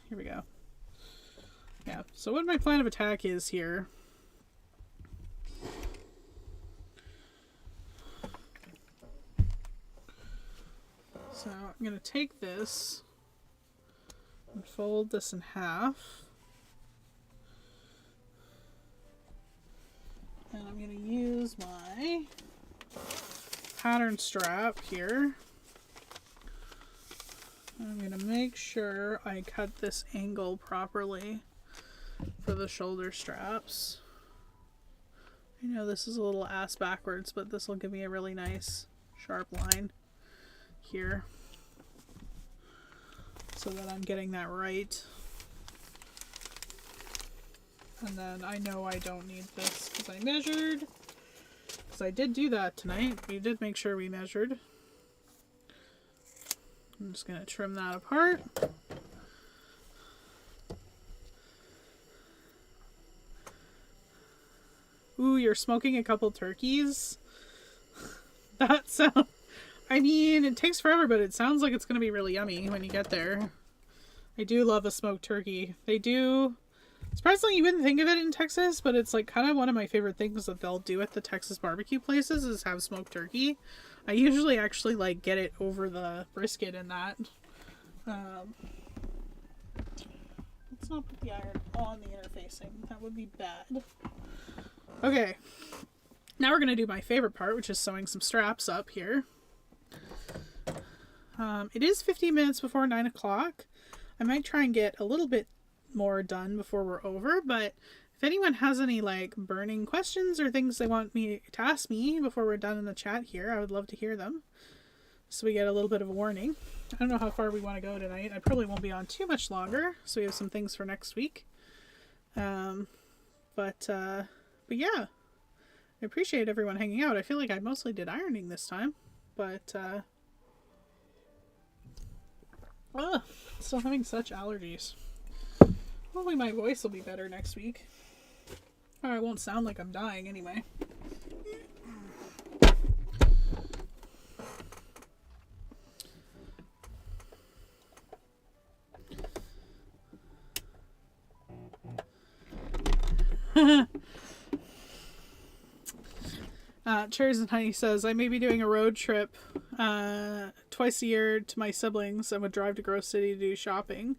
Here we go. Yeah. So what my plan of attack is here. So I'm going to take this and fold this in half. And I'm going to use my pattern strap here. I'm going to make sure I cut this angle properly for the shoulder straps. I know this is a little ass backwards, but this will give me a really nice sharp line here so that I'm getting that right. And then I know I don't need this because I measured, because I did do that tonight. We did make sure we measured. I'm just going to trim that apart. Ooh, you're smoking a couple turkeys? That sounds... I mean, it takes forever, but it sounds like it's going to be really yummy when you get there. I do love a smoked turkey. They do... Surprisingly, you wouldn't think of it in Texas, but it's like kind of one of my favorite things that they'll do at the Texas barbecue places is have smoked turkey. I usually actually like get it over the brisket in that. Let's not put the iron on the interfacing. That would be bad. Okay. Now we're going to do my favorite part, which is sewing some straps up here. It is 15 minutes before 9 o'clock. I might try and get a little bit more done before we're over, but if anyone has any like burning questions or things they want me to ask me before we're done in the chat here, I would love to hear them. So we get a little bit of a warning. I don't know how far we want to go tonight. I probably won't be on too much longer, so we have some things for next week. But yeah, I appreciate everyone hanging out. I feel like I mostly did ironing this time, but still having such allergies. Hopefully my voice will be better next week. Or I won't sound like I'm dying anyway. Cherries and Honey says, I may be doing a road trip twice a year to my siblings and would drive to Grove City to do shopping.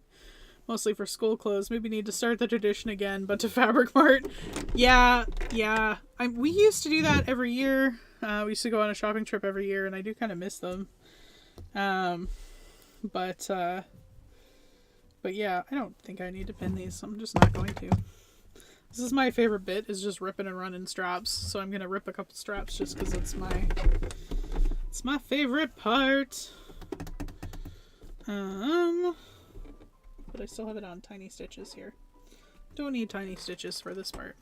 Mostly for school clothes. Maybe need to start the tradition again, but to Fabric Mart. Yeah. We used to do that every year. We used to go on a shopping trip every year, and I do kind of miss them. But yeah, I don't think I need to pin these. I'm just not going to. This is my favorite bit, is just ripping and running straps. So I'm gonna rip a couple straps just because it's my favorite part. But I still have it on tiny stitches here. Don't need tiny stitches for this part.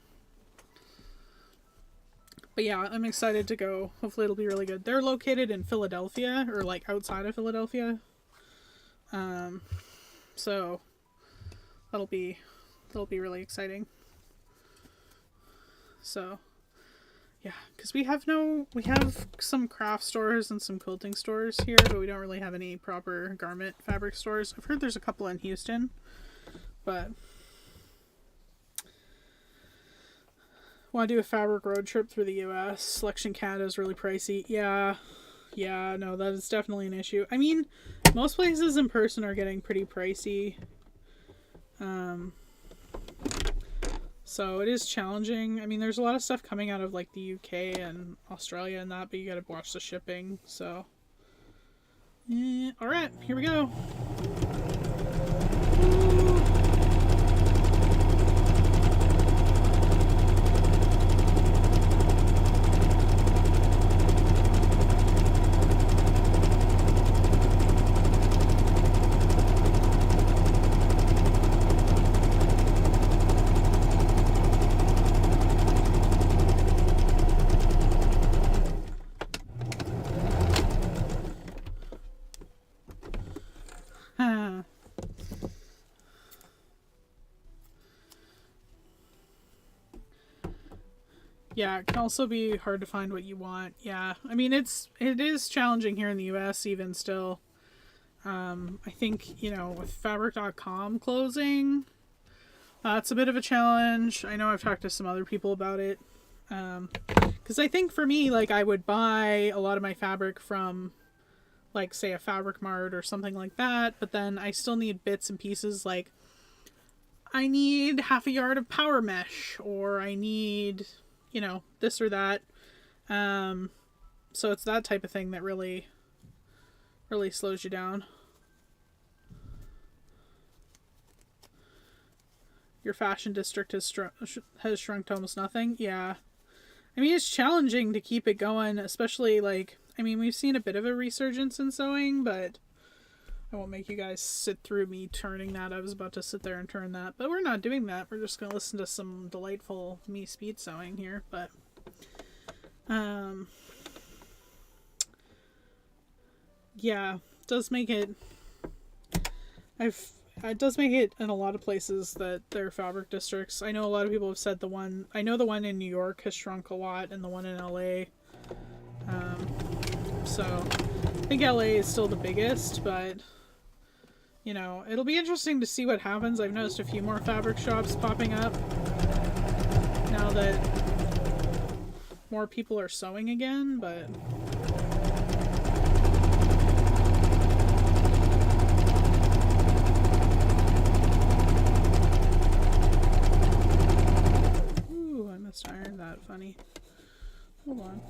But yeah, I'm excited to go. Hopefully it'll be really good. They're located in Philadelphia, or like outside of Philadelphia. So that'll be really exciting. So yeah, because we have some craft stores and some quilting stores here, but we don't really have any proper garment fabric stores. I've heard there's a couple in Houston, but want to do a fabric road trip through the US. Selection Canada is really pricey. Yeah, no, that is definitely an issue. I mean, most places in person are getting pretty pricey. So it is challenging. I mean, there's a lot of stuff coming out of like the UK and Australia and that, but you gotta watch the shipping. So, yeah. All right, here we go. Yeah, it can also be hard to find what you want. Yeah, I mean, it is challenging here in the US even still. I think, with fabric.com closing, it's a bit of a challenge. I know I've talked to some other people about it. Because I think for me, like, I would buy a lot of my fabric from, like, say, a Fabric Mart or something like that, but then I still need bits and pieces, like, I need half a yard of power mesh, or I need, this or that. So it's that type of thing that really slows you down. Your fashion district has shrunk to almost nothing. Yeah. I mean, it's challenging to keep it going, especially we've seen a bit of a resurgence in sewing, but I won't make you guys sit through me turning that. I was about to sit there and turn that, but we're not doing that. We're just going to listen to some delightful me speed sewing here, but yeah, it does make it in a lot of places that they're fabric districts. I know a lot of people have said the one in New York has shrunk a lot, and the one in LA. So I think LA is still the biggest, but it'll be interesting to see what happens. I've noticed a few more fabric shops popping up now that more people are sewing again, but ooh, I must iron that funny. Hold on.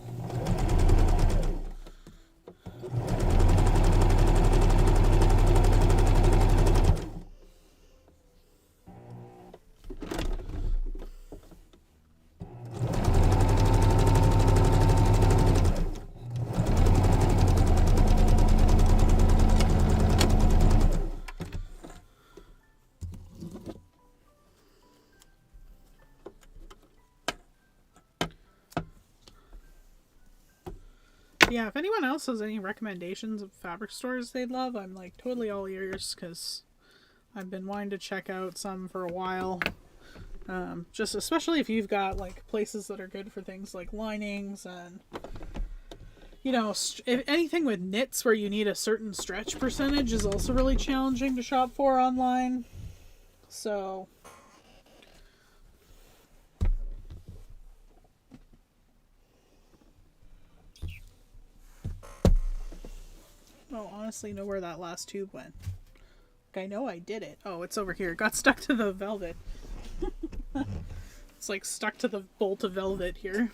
Yeah, if anyone else has any recommendations of fabric stores they'd love, I'm like totally all ears, because I've been wanting to check out some for a while. Just especially if you've got like places that are good for things like linings and if anything with knits where you need a certain stretch percentage is also really challenging to shop for online. So don't honestly know where that last tube went. Like, I know I did it. Oh, it's over here. It got stuck to the velvet. It's like stuck to the bolt of velvet here.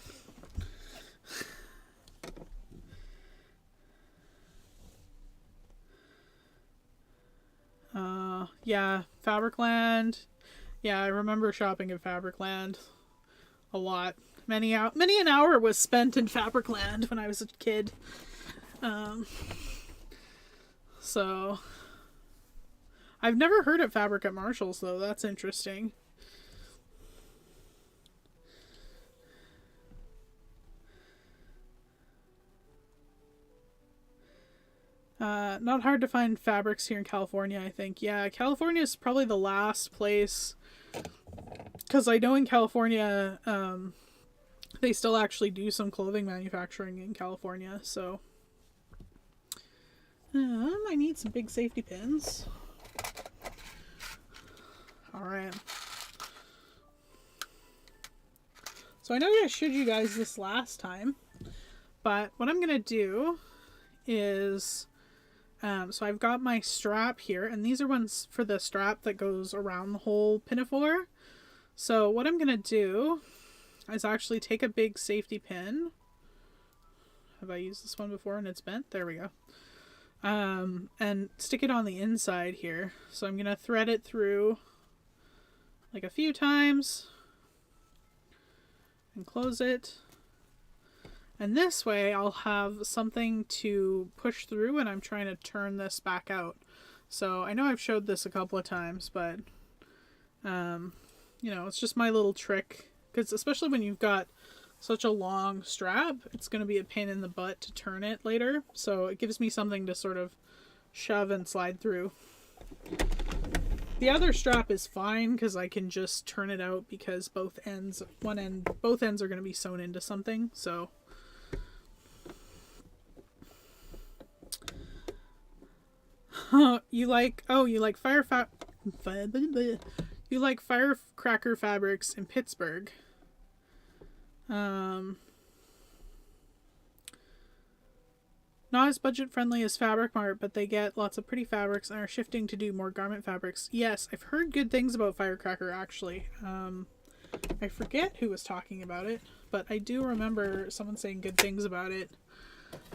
Yeah, Fabricland. Yeah, I remember shopping at Fabricland a lot. Many an hour was spent in Fabricland when I was a kid. So I've never heard of Fabric at Marshall's though. That's interesting. Not hard to find fabrics here in California, I think. Yeah, California is probably the last place, because I know in California, they still actually do some clothing manufacturing in California, so. I need some big safety pins. Alright. So I know I showed you guys this last time, but what I'm going to do is, so I've got my strap here, and these are ones for the strap that goes around the whole pinafore. So what I'm going to do is actually take a big safety pin. Have I used this one before and it's bent? There we go. And stick it on the inside here. So I'm going to thread it through like a few times and close it. And this way I'll have something to push through when I'm trying to turn this back out. So I know I've showed this a couple of times, but, you know, it's just my little trick. Because especially when you've got such a long strap, it's going to be a pain in the butt to turn it later. So it gives me something to sort of shove and slide through. The other strap is fine because I can just turn it out because both ends are going to be sewn into something. So you like firecracker fabrics in Pittsburgh. Not as budget friendly as Fabric Mart, but they get lots of pretty fabrics and are shifting to do more garment fabrics. Yes, I've heard good things about Firecracker actually. I forget who was talking about it, but I do remember someone saying good things about it.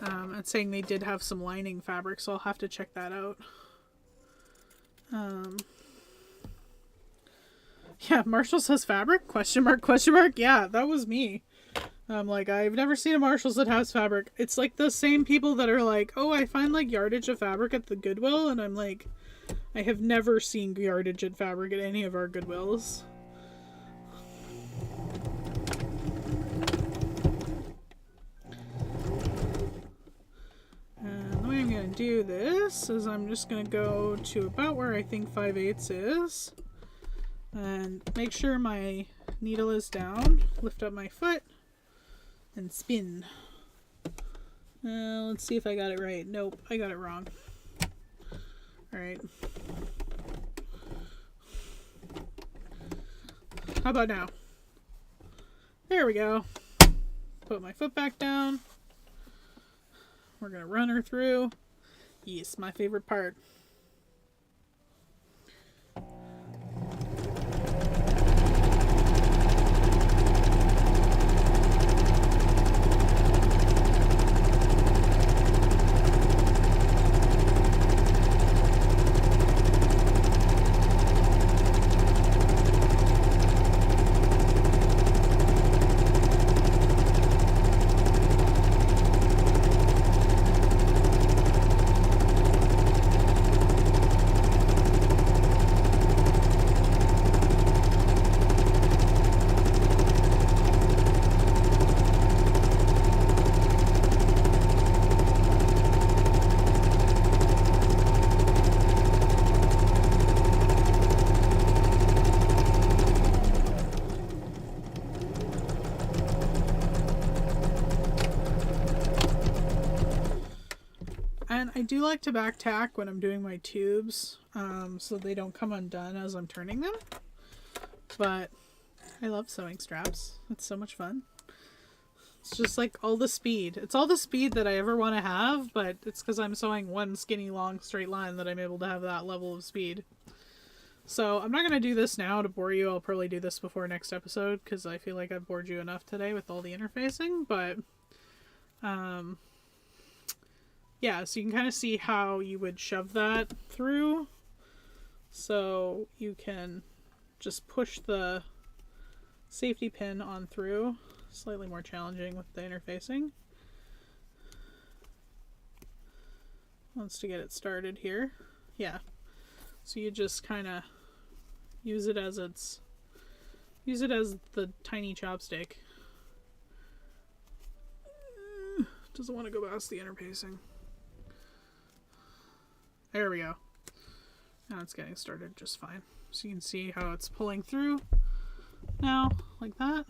And saying they did have some lining fabric, so I'll have to check that out. Yeah, Marshalls has fabric? Question mark, question mark. Yeah, that was me. Like, I've never seen a Marshalls that has fabric. It's like the same people that are like, oh, I find like yardage of fabric at the Goodwill, and I'm like, I have never seen yardage of fabric at any of our Goodwills. And the way I'm going to do this is I'm just going to go to about where I think 5/8 is. And make sure my needle is down. Lift up my foot. And spin. Let's see if I got it right. Nope, I got it wrong. Alright. How about now? There we go. Put my foot back down. We're going to run her through. Yes, my favorite part. And I do like to back tack when I'm doing my tubes, so they don't come undone as I'm turning them. But I love sewing straps. It's so much fun. It's just like all the speed. It's all the speed that I ever want to have, but it's because I'm sewing one skinny long straight line that I'm able to have that level of speed. So I'm not going to do this now to bore you. I'll probably do this before next episode because I feel like I've bored you enough today with all the interfacing. But yeah, so you can kind of see how you would shove that through. So you can just push the safety pin on through. Slightly more challenging with the interfacing. Wants to get it started here. Yeah. So you just kind of use it as the tiny chopstick. Doesn't want to go past the interfacing. There we go. Now it's getting started just fine. So you can see how it's pulling through now, like that.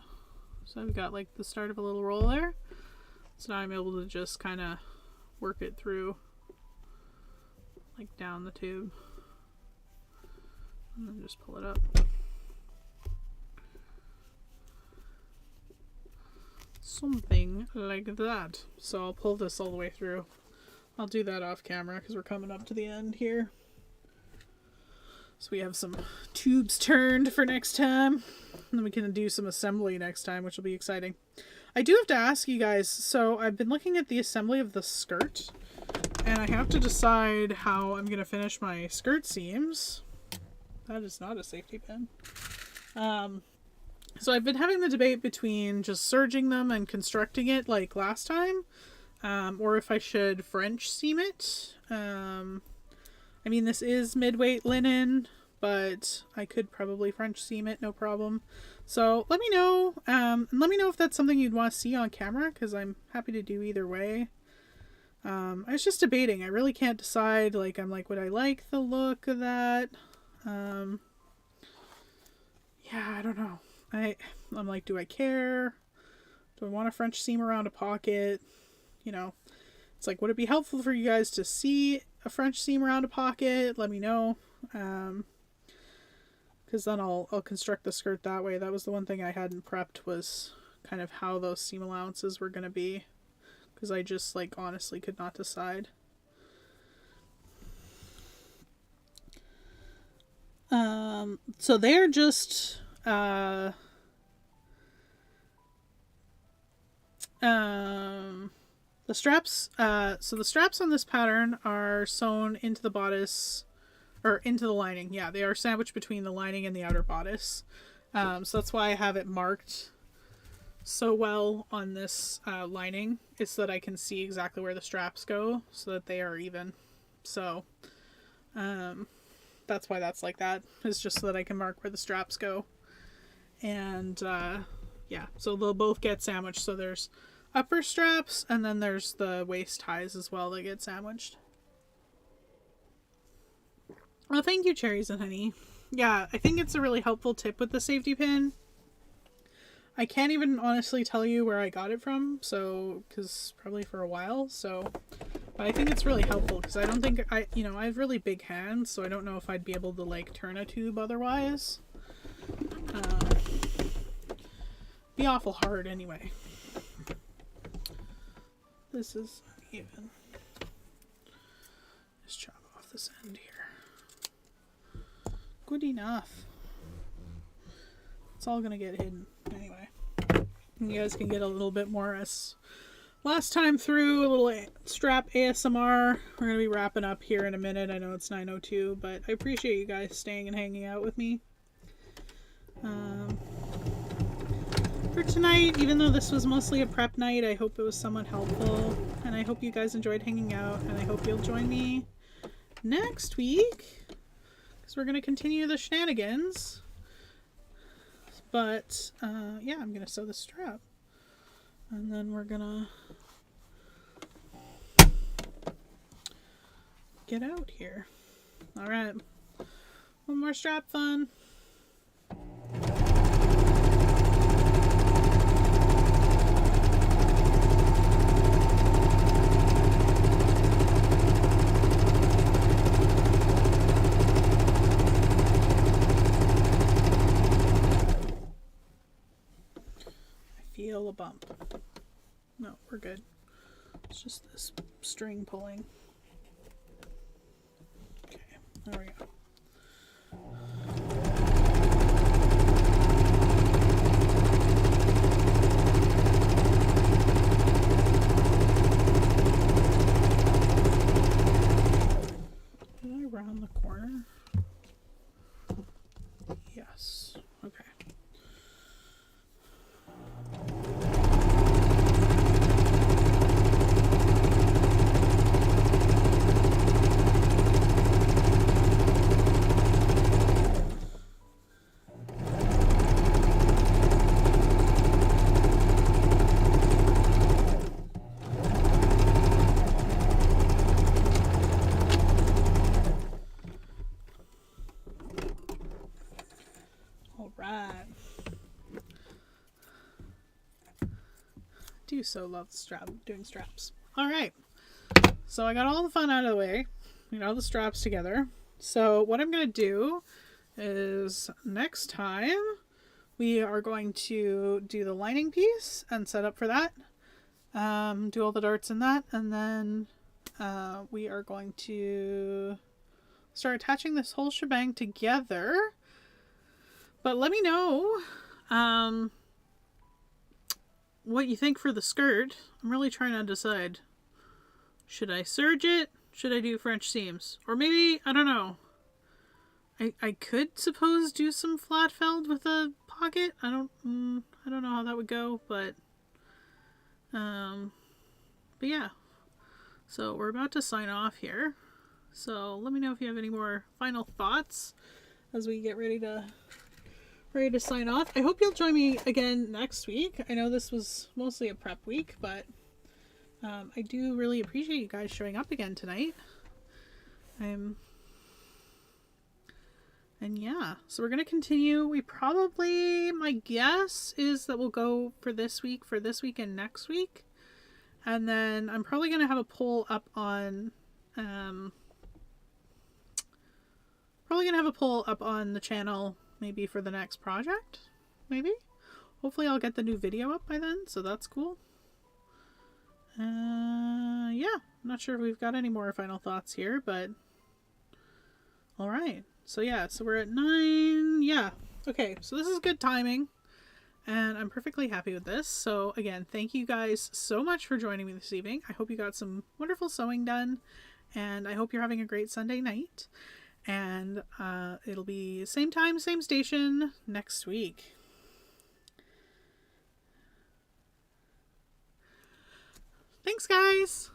So I've got like the start of a little roll there. So now I'm able to just kind of work it through, like down the tube. And then just pull it up. Something like that. So I'll pull this all the way through. I'll do that off camera because we're coming up to the end here. So we have some tubes turned for next time. And then we can do some assembly next time, which will be exciting. I do have to ask you guys, so I've been looking at the assembly of the skirt, and I have to decide how I'm going to finish my skirt seams. That is not a safety pin. So I've been having the debate between just serging them and constructing it like last time, or if I should French seam it. I mean, this is mid-weight linen, but I could probably French seam it, no problem. So let me know, and let me know if that's something you'd want to see on camera, because I'm happy to do either way. I was just debating. I really can't decide. Like, I'm like, would I like the look of that? Yeah, I don't know. I'm like, do I care? Do I want a French seam around a pocket? You know, it's like, would it be helpful for you guys to see a French seam around a pocket? Let me know. Because then I'll construct the skirt that way. That was the one thing I hadn't prepped, was kind of how those seam allowances were going to be. Because I just, like, honestly could not decide. So they're just, the straps, so the straps on this pattern are sewn into the bodice, or into the lining. Yeah, they are sandwiched between the lining and the outer bodice. So that's why I have it marked so well on this lining, is so that I can see exactly where the straps go, so that they are even. So that's why that's like that, is just so that I can mark where the straps go. And yeah, so they'll both get sandwiched. So there's upper straps, and then there's the waist ties as well that get sandwiched. Well, thank you, Cherries and Honey. Yeah, I think it's a really helpful tip with the safety pin. I can't even honestly tell you where I got it from, so, because probably for a while, so, but I think it's really helpful, because I don't think, I have really big hands, so I don't know if I'd be able to, like, turn a tube otherwise. Be awful hard anyway. This is uneven. Just chop off this end here. Good enough. It's all gonna get hidden anyway. You guys can get a little bit more as last time through, a little strap ASMR. We're gonna be wrapping up here in a minute. I know it's 9:02, but I appreciate you guys staying and hanging out with me. For tonight, even though this was mostly a prep night, I hope it was somewhat helpful, and I hope you guys enjoyed hanging out, and I hope you'll join me next week, because we're going to continue the shenanigans. But yeah, I'm going to sew the strap, and then we're going to get out here. Alright, one more strap fun. Feel a bump. good. It's just this string pulling. Okay, there we go. Did I round the corner? Yes. Okay. Do so love doing straps. All right, so I got all the fun out of the way, all the straps together. So what I'm going to do is next time we are going to do the lining piece and set up for that, do all the darts in that, and then we are going to start attaching this whole shebang together. But let me know what you think for the skirt. I'm really trying to decide. Should I serge it? Should I do French seams? Or maybe, I don't know. I could suppose do some flat felled with a pocket. I don't know how that would go, but yeah. So we're about to sign off here. So let me know if you have any more final thoughts as we get ready to sign off. I hope you'll join me again next week. I know this was mostly a prep week, but I do really appreciate you guys showing up again tonight. And yeah, so we're going to continue. My guess is that we'll go for this week and next week. And then I'm probably going to have a poll up on, the channel maybe for the next project, maybe. Hopefully I'll get the new video up by then, so that's cool. Yeah, I'm not sure if we've got any more final thoughts here, but all right. So yeah, so we're at 9. Yeah. Okay, so this is good timing, and I'm perfectly happy with this. So again, thank you guys so much for joining me this evening. I hope you got some wonderful sewing done, and I hope you're having a great Sunday night. And it'll be same time, same station next week. Thanks, guys.